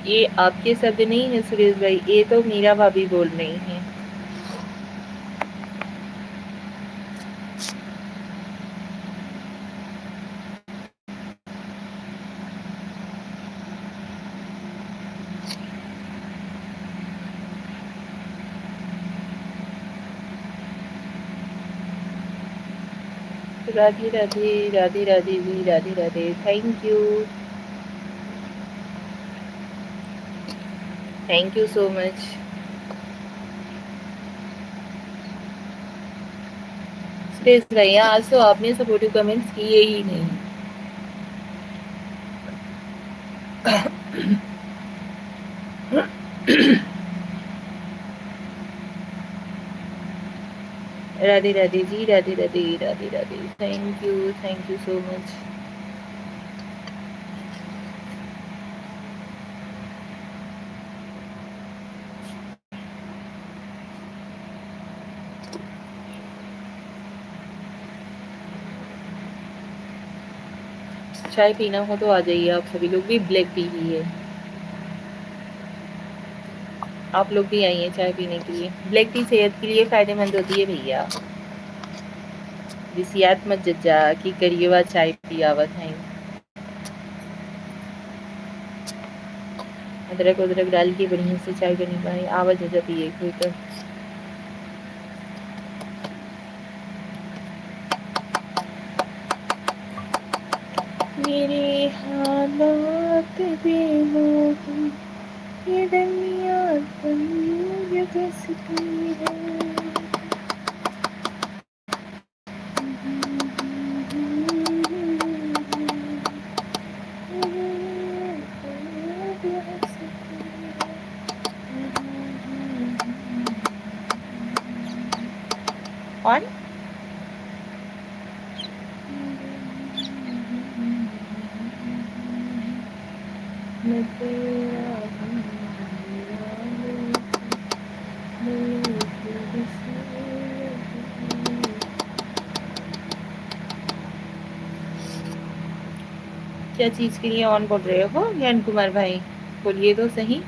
A: ये आपके शब्द नहीं है सुरेश भाई, ये तो मीरा भाभी बोल रही हैं। Radhe Radhe, Radhe Radhe ji, Radhe Radhe. Thank you so much. Suresh भाई आज तो आपने सपोर्टिव कमेंट्स किए ही नहीं। Radhe Radhe ji, Radhe Radhe, Radhe Radhe. Thank you so much. चाय पीना हो तो आ जाइए, आप सभी लोग भी ब्लैक टी पिए। आप लोग भी आइए चाय पीने के लिए। ब्लैक टी सेहत के लिए फायदेमंद होती है भैया। जिसियात मत जज्जा की करिएवा चाय पियावत है। अदरक उदरक डाल के बढ़िया से चाय करनी पाए, आवाज जज्जा पिए कोई तो। मेरे हालात बेमालूम, ये दुनिया दुनिया कैसी है। कौन? मैं तेरा क्या चीज के लिए ऑन बोल रहे हो ज्ञान कुमार भाई? बोलिए तो सही।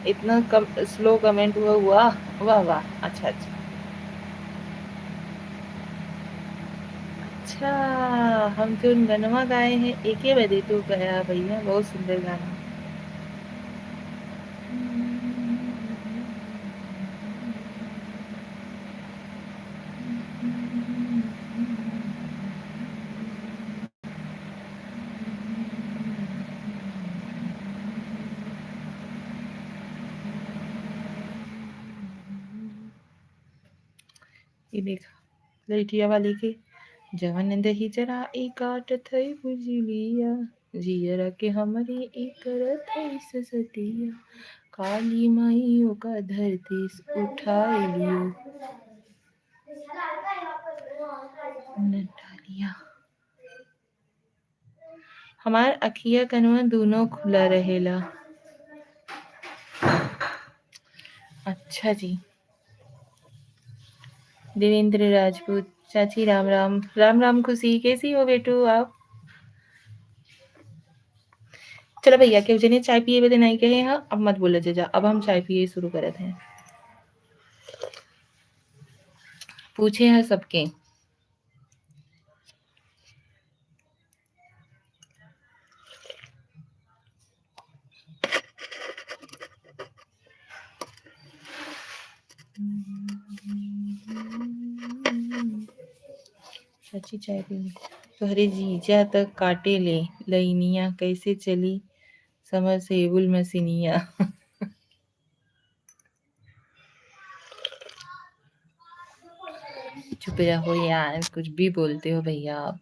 A: इतना कम स्लो कमेंट हुआ। वाह वाह, अच्छा अच्छा। अच्छा, हम जो गनवा गाए हैं एके बदे तो गया भैया, बहुत सुंदर गाना। ये देखा लइटिया वाले के जवन दही जरा एक काट थई बुझलिया, जियरा के हमरे एक थई ससतिया, काली माई का धरती उठाई लियो नटालिया। हमार अखिया कनवा दोनों खुला रहेला। अच्छा जी। देवेंद्र राजपूत, चाची राम राम। राम राम खुशी, कैसी हो बेटू आप? चलो भैया के जने चाय पिए बदे नहीं कहे हाँ, अब मत बोला जा, अब हम चाय पिए शुरू करत हैं। पूछे हैं सबके। चाची चाय पी तोहरे जीजा तक काटे ले लईनिया, कैसे चली समरसेबुल मशीनिया। चुप रहो यार, कुछ भी बोलते हो भैया आप।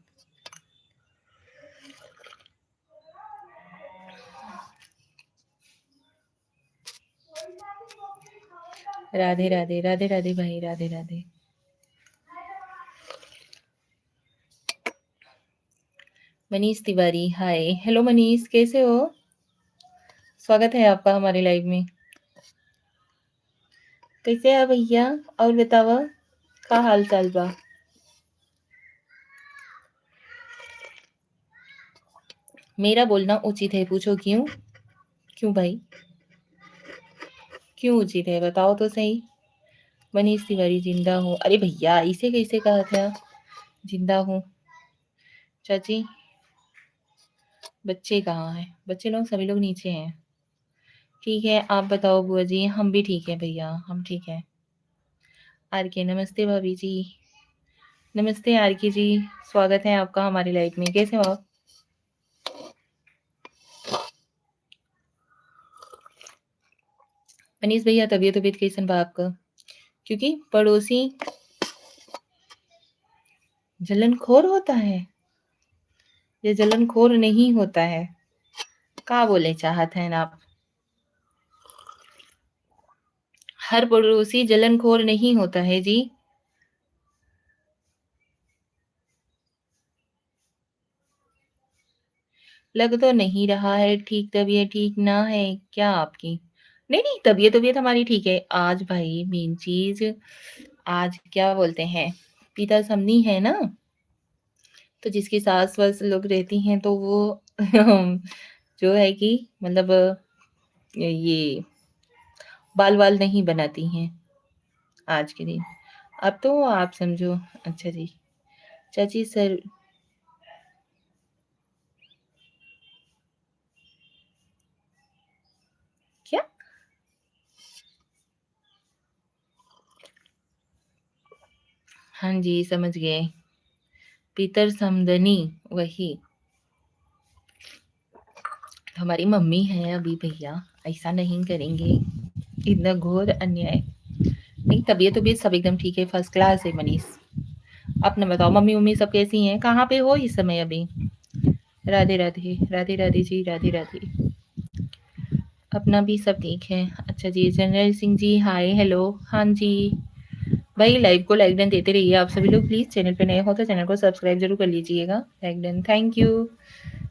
A: राधे राधे, राधे राधे भाई, राधे राधे। मनीष तिवारी, हाय। हेलो मनीष, कैसे हो? स्वागत है आपका हमारे लाइव में। कैसे है भैया? और बताओ, का हाल चाल बा? मेरा बोलना उचित है, पूछो क्यों? क्यों भाई, क्यों उचित है बताओ तो सही। मनीष तिवारी, जिंदा हूँ। अरे भैया, इसे कैसे कहा था जिंदा हूँ? चाची, बच्चे कहाँ हैं? बच्चे लोग सभी लोग नीचे हैं। ठीक है, आप बताओ बुआ जी। हम भी ठीक है भैया, हम ठीक है। आर के, नमस्ते भाभी जी। नमस्ते आर के जी, स्वागत है आपका हमारी लाइफ में। कैसे हो आप? मनीष भैया, तबीयत तबीयत कैसन बा आपका? क्योंकि पड़ोसी जलनखोर होता है या जलनखोर नहीं होता है? का बोले चाहते हैं आप? हर पड़ोसी जलनखोर नहीं होता है जी। लग तो नहीं रहा है ठीक। तबीयत ठीक ना है क्या आपकी? नहीं नहीं, तबीयत तबीयत हमारी ठीक है। आज भाई मेन चीज, आज क्या बोलते हैं, पिता समनी है ना, तो जिसकी सास वास लोग रहती हैं तो वो जो है कि मतलब ये बाल वाल नहीं बनाती हैं आज के दिन। अब तो आप समझो। अच्छा जी। चाची सर, क्या? हाँ जी, समझ गए। पीतर समदनी, वही हमारी मम्मी है अभी भैया। ऐसा नहीं करेंगे, इतना घोर अन्याय नहीं। तबीयत तबीयत सब एकदम ठीक है, फर्स्ट क्लास है मनीष। अपना बताओ, मम्मी मम्मी सब कैसी हैं? कहाँ पे हो इस समय अभी? राधे राधे, राधे राधे जी, राधे राधे। अपना भी सब ठीक है। अच्छा जी, जनरल सिंह जी, हाय हेलो। हाँ जी भाई, लाइव को लाइक डन देते रहिए आप सभी लोग प्लीज। चैनल पे नए हो तो चैनल को सब्सक्राइब जरूर कर लीजिएगा। Like done, thank you.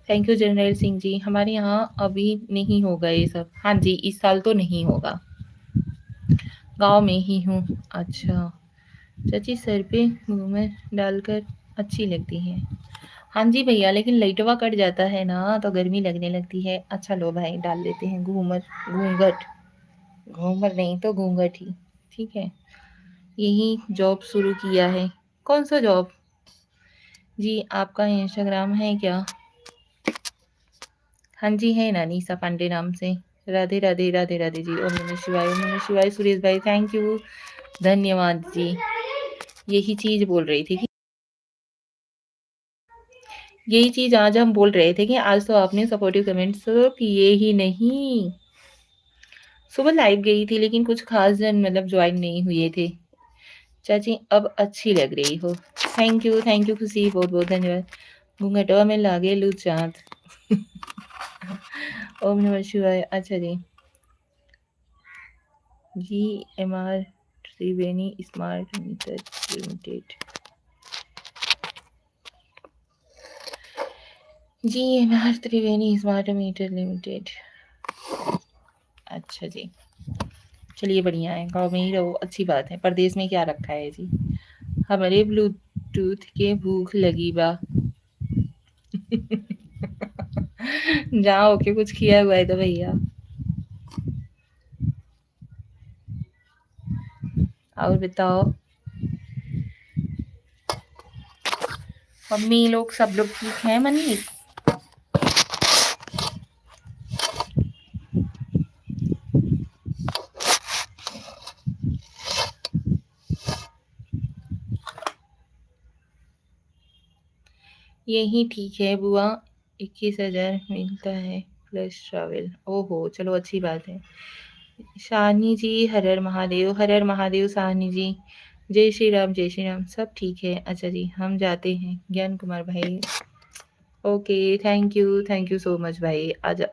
A: Thank you General Singh ji. हमारे यहाँ अभी नहीं होगा ये सब। हाँ जी, इस साल तो नहीं होगा, गांव में ही हूँ। अच्छा, चाची सर पे घूमर डालकर अच्छी लगती है। हाँ जी भैया, लेकिन लाइटवा कट जाता है ना तो गर्मी लगने लगती है। अच्छा लो भाई, डाल लेते हैं घूमर, घूंघट। घूमर नहीं तो घूंघट ही, ठीक है। यही जॉब शुरू किया है। कौन सा जॉब जी? आपका इंस्टाग्राम है क्या? हाँ जी है ना, निशा पांडे नाम से। राधे राधे, राधे राधे जी। ओम नमः शिवाय, ओम नमः शिवाय। सुरेश भाई, थैंक यू, धन्यवाद जी। यही चीज बोल रही थी कि, यही चीज आज हम बोल रहे थे कि आज तो आपने सपोर्टिव कमेंट्स किए ही नहीं। सुबह लाइव गई थी लेकिन कुछ खास जन मतलब ज्वाइन नहीं हुए थे। चाची अब अच्छी लग रही हो। थैंक यू खुशी, बहुत बहुत धन्यवाद। घूंघटवा में लागे लू चाँद। ओम नमः शिवाय। अच्छा जी। GMR त्रिवेणी स्मार्ट मीटर लिमिटेड। GMR त्रिवेणी स्मार्ट मीटर लिमिटेड। अच्छा जी, चलिए बढ़िया है, गाँव में ही रहो, अच्छी बात है। परदेश में क्या रखा है जी? हमारे ब्लूटूथ के भूख लगी बा। जहाँ होके कुछ किया हुआ है तो भैया। और बताओ, मम्मी लोग सब लोग ठीक हैं मनीष? यही ठीक है बुआ। 21,000 मिलता है प्लस ट्रैवल। ओहो, चलो अच्छी बात है। शाहनी जी, हर हर महादेव, हर हर महादेव। शाहनी जी, जय श्री राम, जय श्री राम। सब ठीक है। अच्छा जी, हम जाते हैं। ज्ञान कुमार भाई, okay, thank you so much भाई। आजा।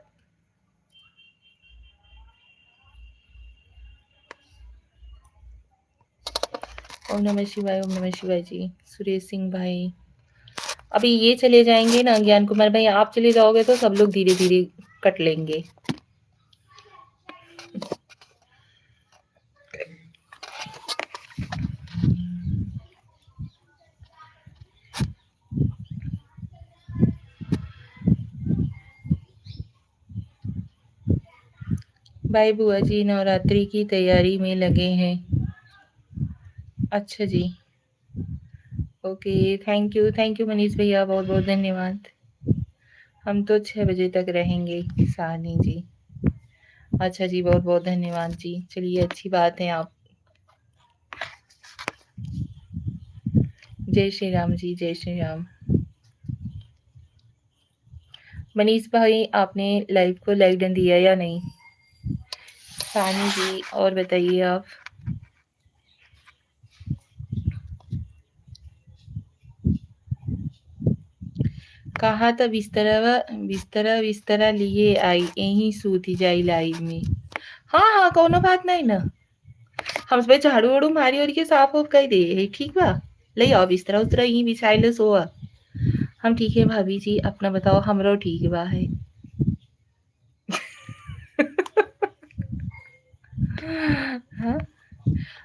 A: ओम नमः शिवाय, ओम नमः शिवाय जी। सुरेश सिंह भाई, अभी ये चले जाएंगे ना ज्ञान कुमार भाई, आप चले जाओगे तो सब लोग धीरे धीरे कट लेंगे। भाई बुआ जी नवरात्रि की तैयारी में लगे हैं। अच्छा जी, ओके, थैंक यू मनीष भैया, बहुत बहुत धन्यवाद। हम तो 6 बजे तक रहेंगे साहनी जी। अच्छा जी, बहुत बहुत धन्यवाद जी। चलिए अच्छी बात है। आप जय श्री राम जी, जय श्री राम। मनीष भाई आपने लाइव को लाइक डन दिया या नहीं? सानी जी और बताइए आप। कहा था बिस्तरा लिए आई यही सूती जाई लाइव में। हाँ हाँ कोनो बात नहीं ना, हम सब झाड़ू वाड़ू मारी और के साफ उफ कर दे, ठीक बा। ले आओ बिस्तरा उस्तरा यहीं बिछाइल सोआ। हम ठीक है भाभी जी, अपना बताओ। हमरो ठीक बा है। हाँ,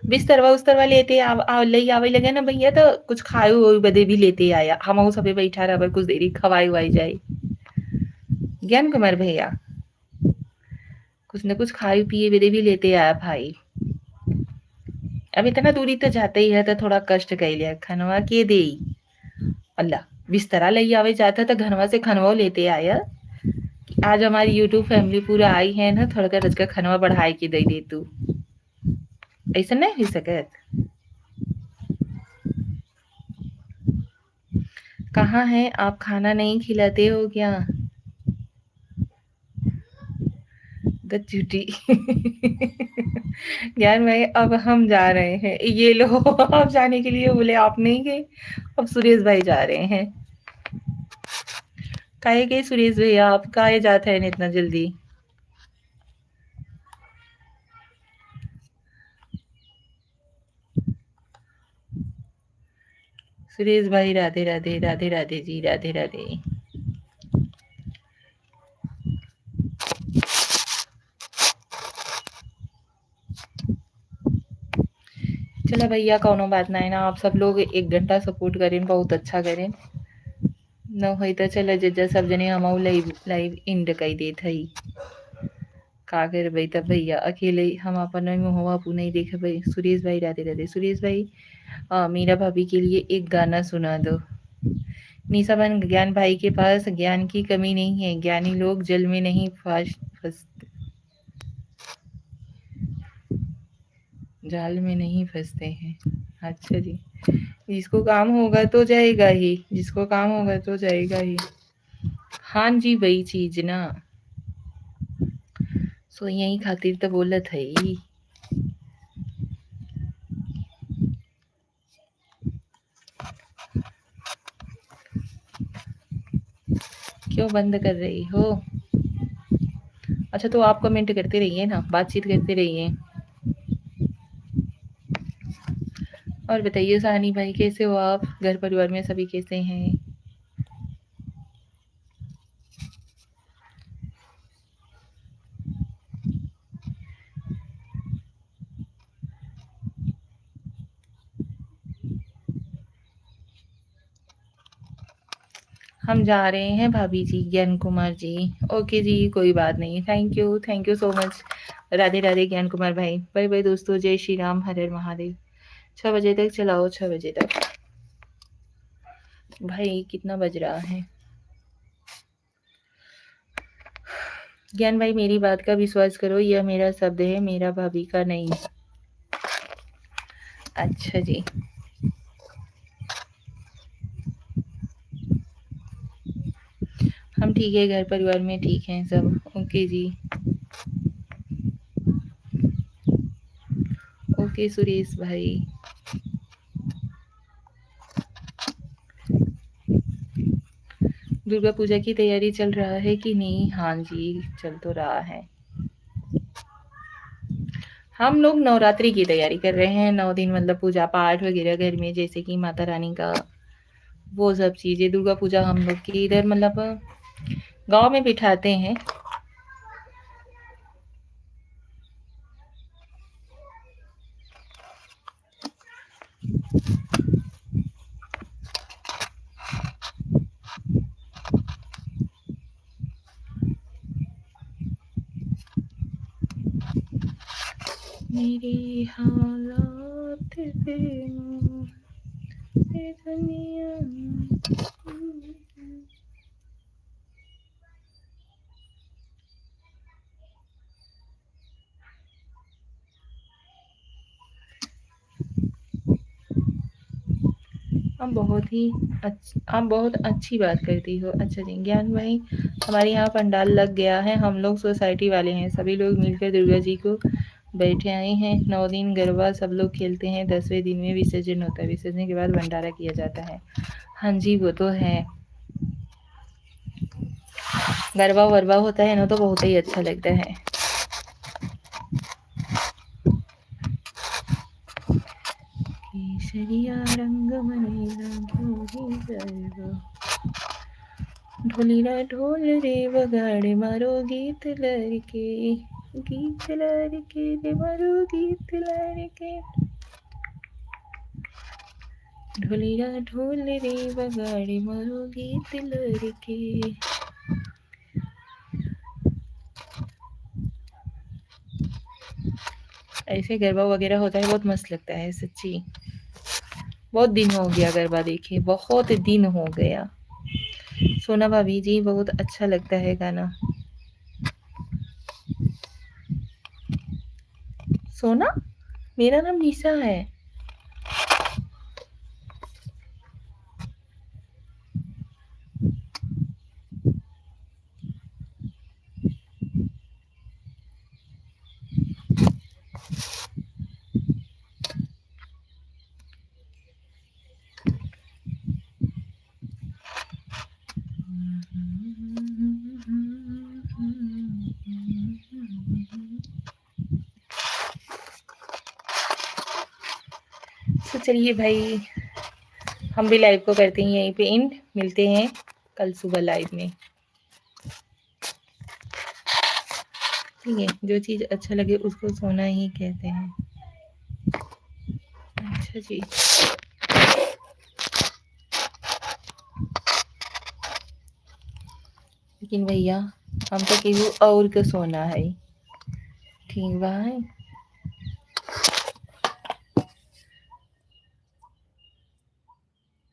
A: बिस्तरवा उस्तरवा लेते लई आवे लगे ना भैया, तो कुछ खाए हुए बदे भी लेते आया। हम सबे बैठा रहा कुछ देरी खवाई हुआई जाए। ज्ञान कुमार भैया कुछ न कुछ खाए पिए बदे भी लेते आया भाई। अब इतना दूरी तो जाते ही है तो थोड़ा कष्ट कर लिया, खनवा के दे। अल्लाह, बिस्तरा लई आवे जाता तो घरवा से खनवा लेते आया। आज हमारी यूट्यूब फैमिली पूरा आई है ना, थोड़ा कर का खनवा बढ़ाई के दे दे तू। ऐसा नहीं हो सकत। कहाँ है आप, खाना नहीं खिलाते हो क्या? छुट्टी। यार मैं, अब हम जा रहे हैं, ये लो। आप जाने के लिए बोले, आप नहीं गए। अब सुरेश भाई जा रहे हैं। काहे गए सुरेश भैया, आप काहे जाते हैं इतना जल्दी? सुरेश भाई राधे राधे, राधे राधे जी, राधे राधे। चलो भैया कोनो बात नहीं ना, आप सब लोग 1 घंटा सपोर्ट करें, बहुत अच्छा करें। न होई तो चलो जज्जा सब जने हम लाइव लाइव इंड कई देत हई। का कर भाई, तब भैया अकेले हम अपन मुहवा पू नहीं देखे भाई। सुरेश भाई राधे राधे। सुरेश भाई मीरा भाभी के लिए एक गाना सुना दो। निशाबन ज्ञान भाई के पास ज्ञान की कमी नहीं है, ज्ञानी लोग जल में नहीं फंसते, जाल में नहीं फंसते हैं। अच्छा जी, जिसको काम होगा तो जाएगा ही, जिसको काम होगा तो जाएगा ही। हाँ जी, वही चीज ना, सो यही खातिर तो बोलत है। क्यों बंद कर रही हो? अच्छा तो आप कमेंट करते रहिए ना, बातचीत करते रहिए। और बताइए सानी भाई, कैसे हो आप? घर परिवार में सभी कैसे हैं? हम जा रहे हैं भाभी जी, ज्ञान कुमार जी। ओके जी, कोई बात नहीं। Thank you so much. Radhe Radhe ज्ञान कुमार भाई। बाय बाय दोस्तों, जय श्री राम, हर हर महादेव। 6 बजे तक चलाओ, 6 बजे तक। भाई कितना बज रहा है? ज्ञान भाई मेरी बात का विश्वास करो, यह मेरा शब्द है, मेरा भाभी का नहीं। अच्छा जी, हम ठीक है, घर परिवार में ठीक हैं सब। ओके जी, ओके सुरेश भाई। दुर्गा पूजा की तैयारी चल रहा है कि नहीं? हाँ जी, चल तो रहा है। हम लोग नवरात्रि की तैयारी कर रहे हैं, 9 दिन मतलब पूजा पाठ वगैरह घर में, जैसे कि माता रानी का वो सब चीज़ें। दुर्गा पूजा हम लोग की इधर मतलब गाँव में बिठाते हैं। मेरे हालात पे दुनिया। आप बहुत अच्छी बात करती हो। अच्छा जी, ज्ञान भाई, हमारे यहाँ पंडाल लग गया है। हम लोग सोसाइटी वाले हैं, सभी लोग मिलकर दुर्गा जी को बैठे आए हैं। 9 दिन गरबा सब लोग खेलते हैं। 10वें दिन में विसर्जन होता है। विसर्जन के बाद भंडारा किया जाता है। हाँ जी, वो तो है। गरबा वरबा होता है ना तो बहुत ही अच्छा लगता है। केसरिया रंग मनेला ढोली गरबा, ढोलीरा ढोल रे बगाड़े मारो गीत लड़के, गीत लड़के रे मारो गीत लड़के, ढोलीरा ढोल रे बगाड़े मारो गीत लड़के। ऐसे गरबा वगैरह होता है, बहुत मस्त लगता है सच्ची। बहुत दिन हो गया गरबा देखे, बहुत दिन हो गया। सोना भाभी जी, बहुत अच्छा लगता है गाना। सोना, मेरा नाम निशा है। तो चलिए भाई, हम भी लाइव को करते हैं यहीं पे एंड। मिलते हैं कल सुबह लाइव में। ठीक है, जो चीज़ अच्छा लगे उसको सोना ही कहते हैं। अच्छा जी, लेकिन भैया हम तो केहू और के सोना है। ठीक बा है।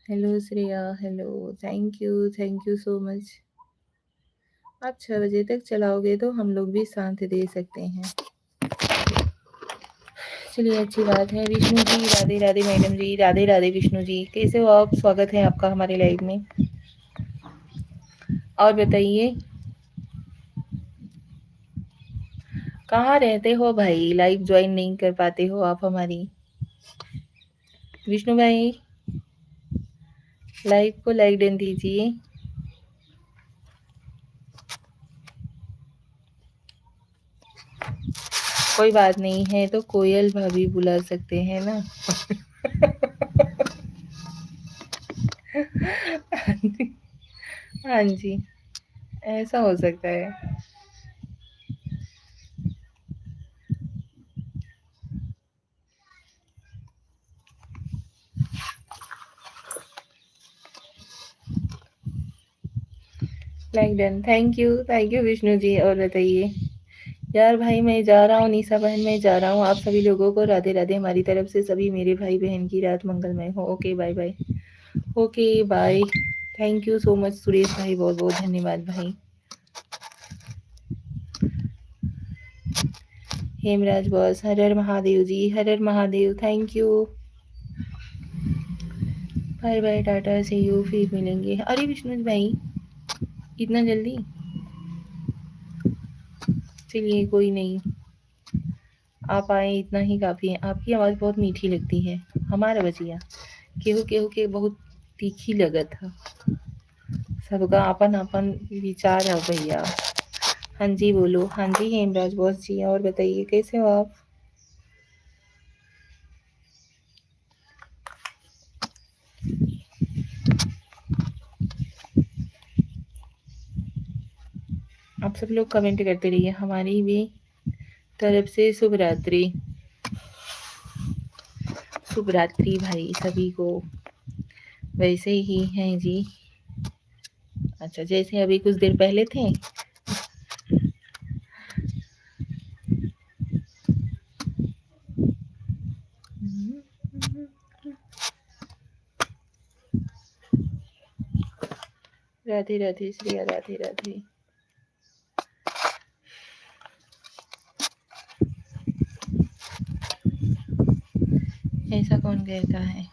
A: Hello Shreya, hello, thank you so much. आप 6 बजे तक चलाओगे तो हम लोग भी साथ दे सकते हैं। चलिए, अच्छी बात है। विष्णु जी, राधे राधे मैडम जी, राधे राधे विष्णु जी, कैसे हो आप? स्वागत है आपका हमारे लाइव में। और बताइए, कहाँ रहते हो भाई? लाइव ज्वाइन नहीं कर पाते हो आप हमारी? विष्णु भाई, लाइव को लाइक डन दीजिए। कोई बात नहीं है तो कोयल भाभी बुला सकते हैं ना। हाँ जी, ऐसा हो सकता है। Like done, thank you Vishnu ji. और बताइए यार भाई, मैं जा रहा हूँ, निशा बहन मैं जा रहा हूँ। आप सभी लोगों को राधे राधे हमारी तरफ से। सभी मेरे भाई बहन की रात मंगलमय हो। Okay bye bye. Okay bye. Thank you so much Suresh भाई, बहुत बहुत धन्यवाद भाई। हेमराज बॉस, हर हर महादेव जी, हर हर Mahadev. Thank you. Bye bye, tata, see you, फिर मिलेंगे। अरे विष्णु भाई, इतना जल्दी? चलिए कोई नहीं, आप आए इतना ही काफ़ी है। आपकी आवाज़ बहुत मीठी लगती है। हमारा बचिया केहू केहू के बहुत तीखी लगत है। सबका अपन अपन विचार है भैया। हाँ जी बोलो। हाँ जी हेमराज बॉस जी, और बताइए कैसे हो आप? आप सब लोग कमेंट करते रहिए, हमारी भी तरफ से शुभ रात्रि। शुभ रात्रि भाई सभी को। वैसे ही हैं जी। अच्छा, जैसे अभी कुछ देर पहले थे। राधे राधे श्रेया, राधे राधे। ऐसा कौन कहता है?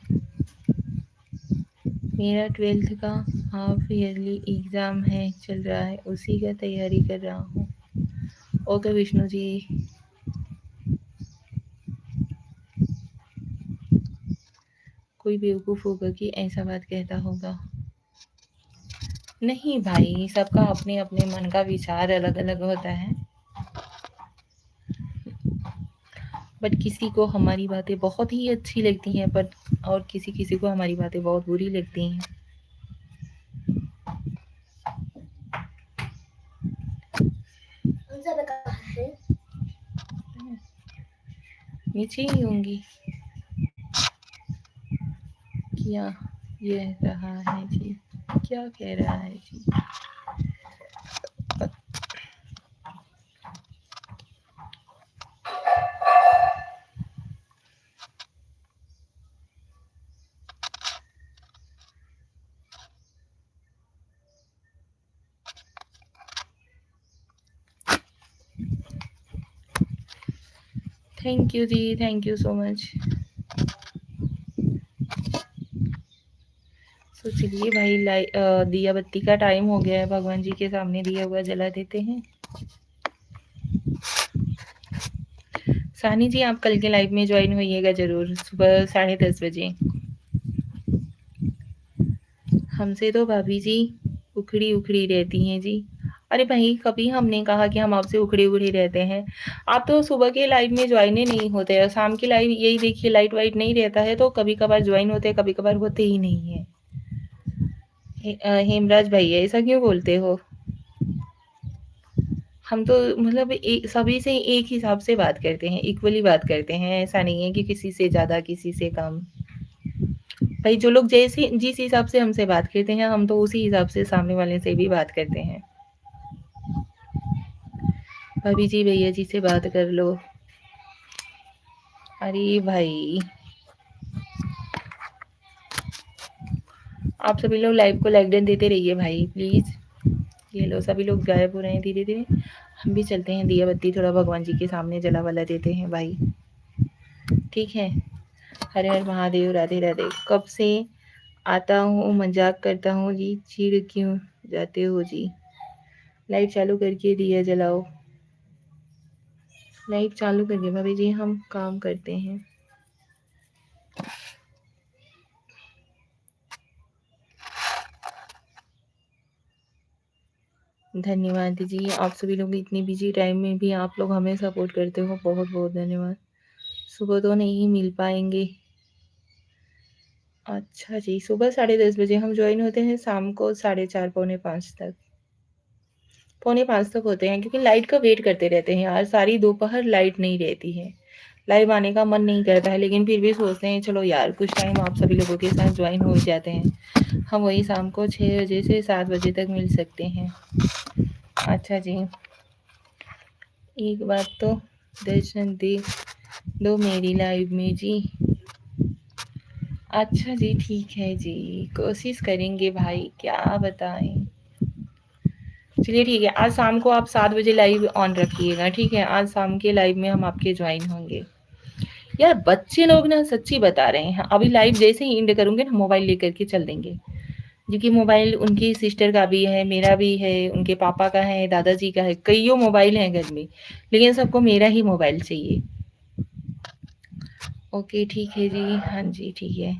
A: मेरा 12th का हाफ ईयरली एग्ज़ाम है, चल रहा है, उसी का तैयारी कर रहा हूँ। ओके विष्णु जी। कोई बेवकूफ़ होगा कि ऐसा बात कहता होगा। नहीं भाई, सबका अपने अपने मन का विचार अलग अलग होता है। बट किसी को हमारी बातें बहुत ही अच्छी लगती हैं, बट और किसी किसी को हमारी बातें बहुत बुरी लगती हैं। नीचे ही होंगी। क्या ये रहा है जी? क्या कह रहा है जी? थैंक यू जी, थैंक यू सो मच। तो चलिए भाई, दिया बत्ती का टाइम हो गया है, भगवान जी के सामने दिया हुआ जला देते हैं। सानी जी, आप कल के लाइव में ज्वाइन होइएगा जरूर, सुबह 10:30 बजे। हमसे तो भाभी जी उखड़ी उखड़ी रहती हैं जी। अरे भाई, कभी हमने कहा कि हम आपसे उखड़ी उखड़ी रहते हैं? आप तो सुबह के लाइव में ज्वाइन ही नहीं होते हैं, शाम के लाइव यही देखिए, लाइट वाइट नहीं रहता है तो कभी कभार ज्वाइन होते हैं, कभी कभार होते ही नहीं है। हेमराज भैया, ऐसा क्यों बोलते हो? हम तो मतलब सभी से एक हिसाब से बात करते हैं, इक्वली बात करते हैं। ऐसा नहीं है कि किसी से ज़्यादा किसी से कम। भाई, जो लोग जैसे जिस हिसाब से हमसे बात करते हैं, हम तो उसी हिसाब से सामने वाले से भी बात करते हैं। भाभी जी, भैया जी से बात कर लो। अरे भाई, आप सभी लोग लाइव को लाइक डन देते रहिए भाई प्लीज़। ये लो, सभी लोग गायब हो रहे हैं धीरे धीरे। हम भी चलते हैं, दिया बत्ती थोड़ा भगवान जी के सामने जला वाला देते हैं भाई। ठीक है। हरे हर महादेव, राधे राधे। कब से आता हूँ, मजाक करता हूँ जी, चिढ़ क्यों जाते हो जी? लाइट चालू करके दिया जलाओ। लाइट चालू करके भाभी जी हम काम करते हैं। धन्यवाद जी, आप सभी लोग इतनी बिजी टाइम में भी आप लोग हमें सपोर्ट करते हो, बहुत बहुत धन्यवाद। सुबह तो नहीं मिल पाएंगे। अच्छा जी, सुबह 10:30 बजे हम ज्वाइन होते हैं, शाम को 4:30 पौने 5 तक। पौने 5 तक होते हैं, क्योंकि लाइट का वेट करते रहते हैं यार, सारी दोपहर लाइट नहीं रहती है। लाइव आने का मन नहीं करता है, लेकिन फिर भी सोचते हैं चलो यार कुछ टाइम आप सभी लोगों के साथ ज्वाइन हो जाते हैं। हम वही शाम को 6 बजे से 7 बजे तक मिल सकते हैं। अच्छा जी, एक बात तो दर्शन दे दो मेरी लाइव में जी। अच्छा जी, ठीक है जी, कोशिश करेंगे भाई, क्या बताएं। चलिए ठीक है, आज शाम को आप 7 बजे लाइव ऑन रखिएगा, ठीक है? आज शाम के लाइव में हम आपके ज्वाइन होंगे। यार बच्चे लोग ना सच्ची बता रहे हैं, अभी लाइव जैसे ही एंड करूँगे ना, मोबाइल लेकर के चल देंगे। क्योंकि मोबाइल उनकी सिस्टर का भी है, मेरा भी है, उनके पापा का है, दादाजी का है, कईयों मोबाइल हैं घर में, लेकिन सबको मेरा ही मोबाइल चाहिए। ओके ठीक है जी, हाँ जी ठीक है।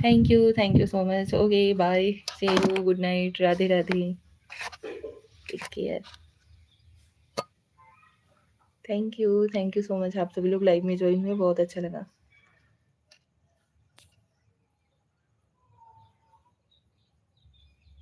A: Thank you so much. Okay bye, see you, good night, Radhe Radhe, take care. Thank you so much. आप सभी लोग लाइव में ज्वाइन हुए, बहुत अच्छा लगा।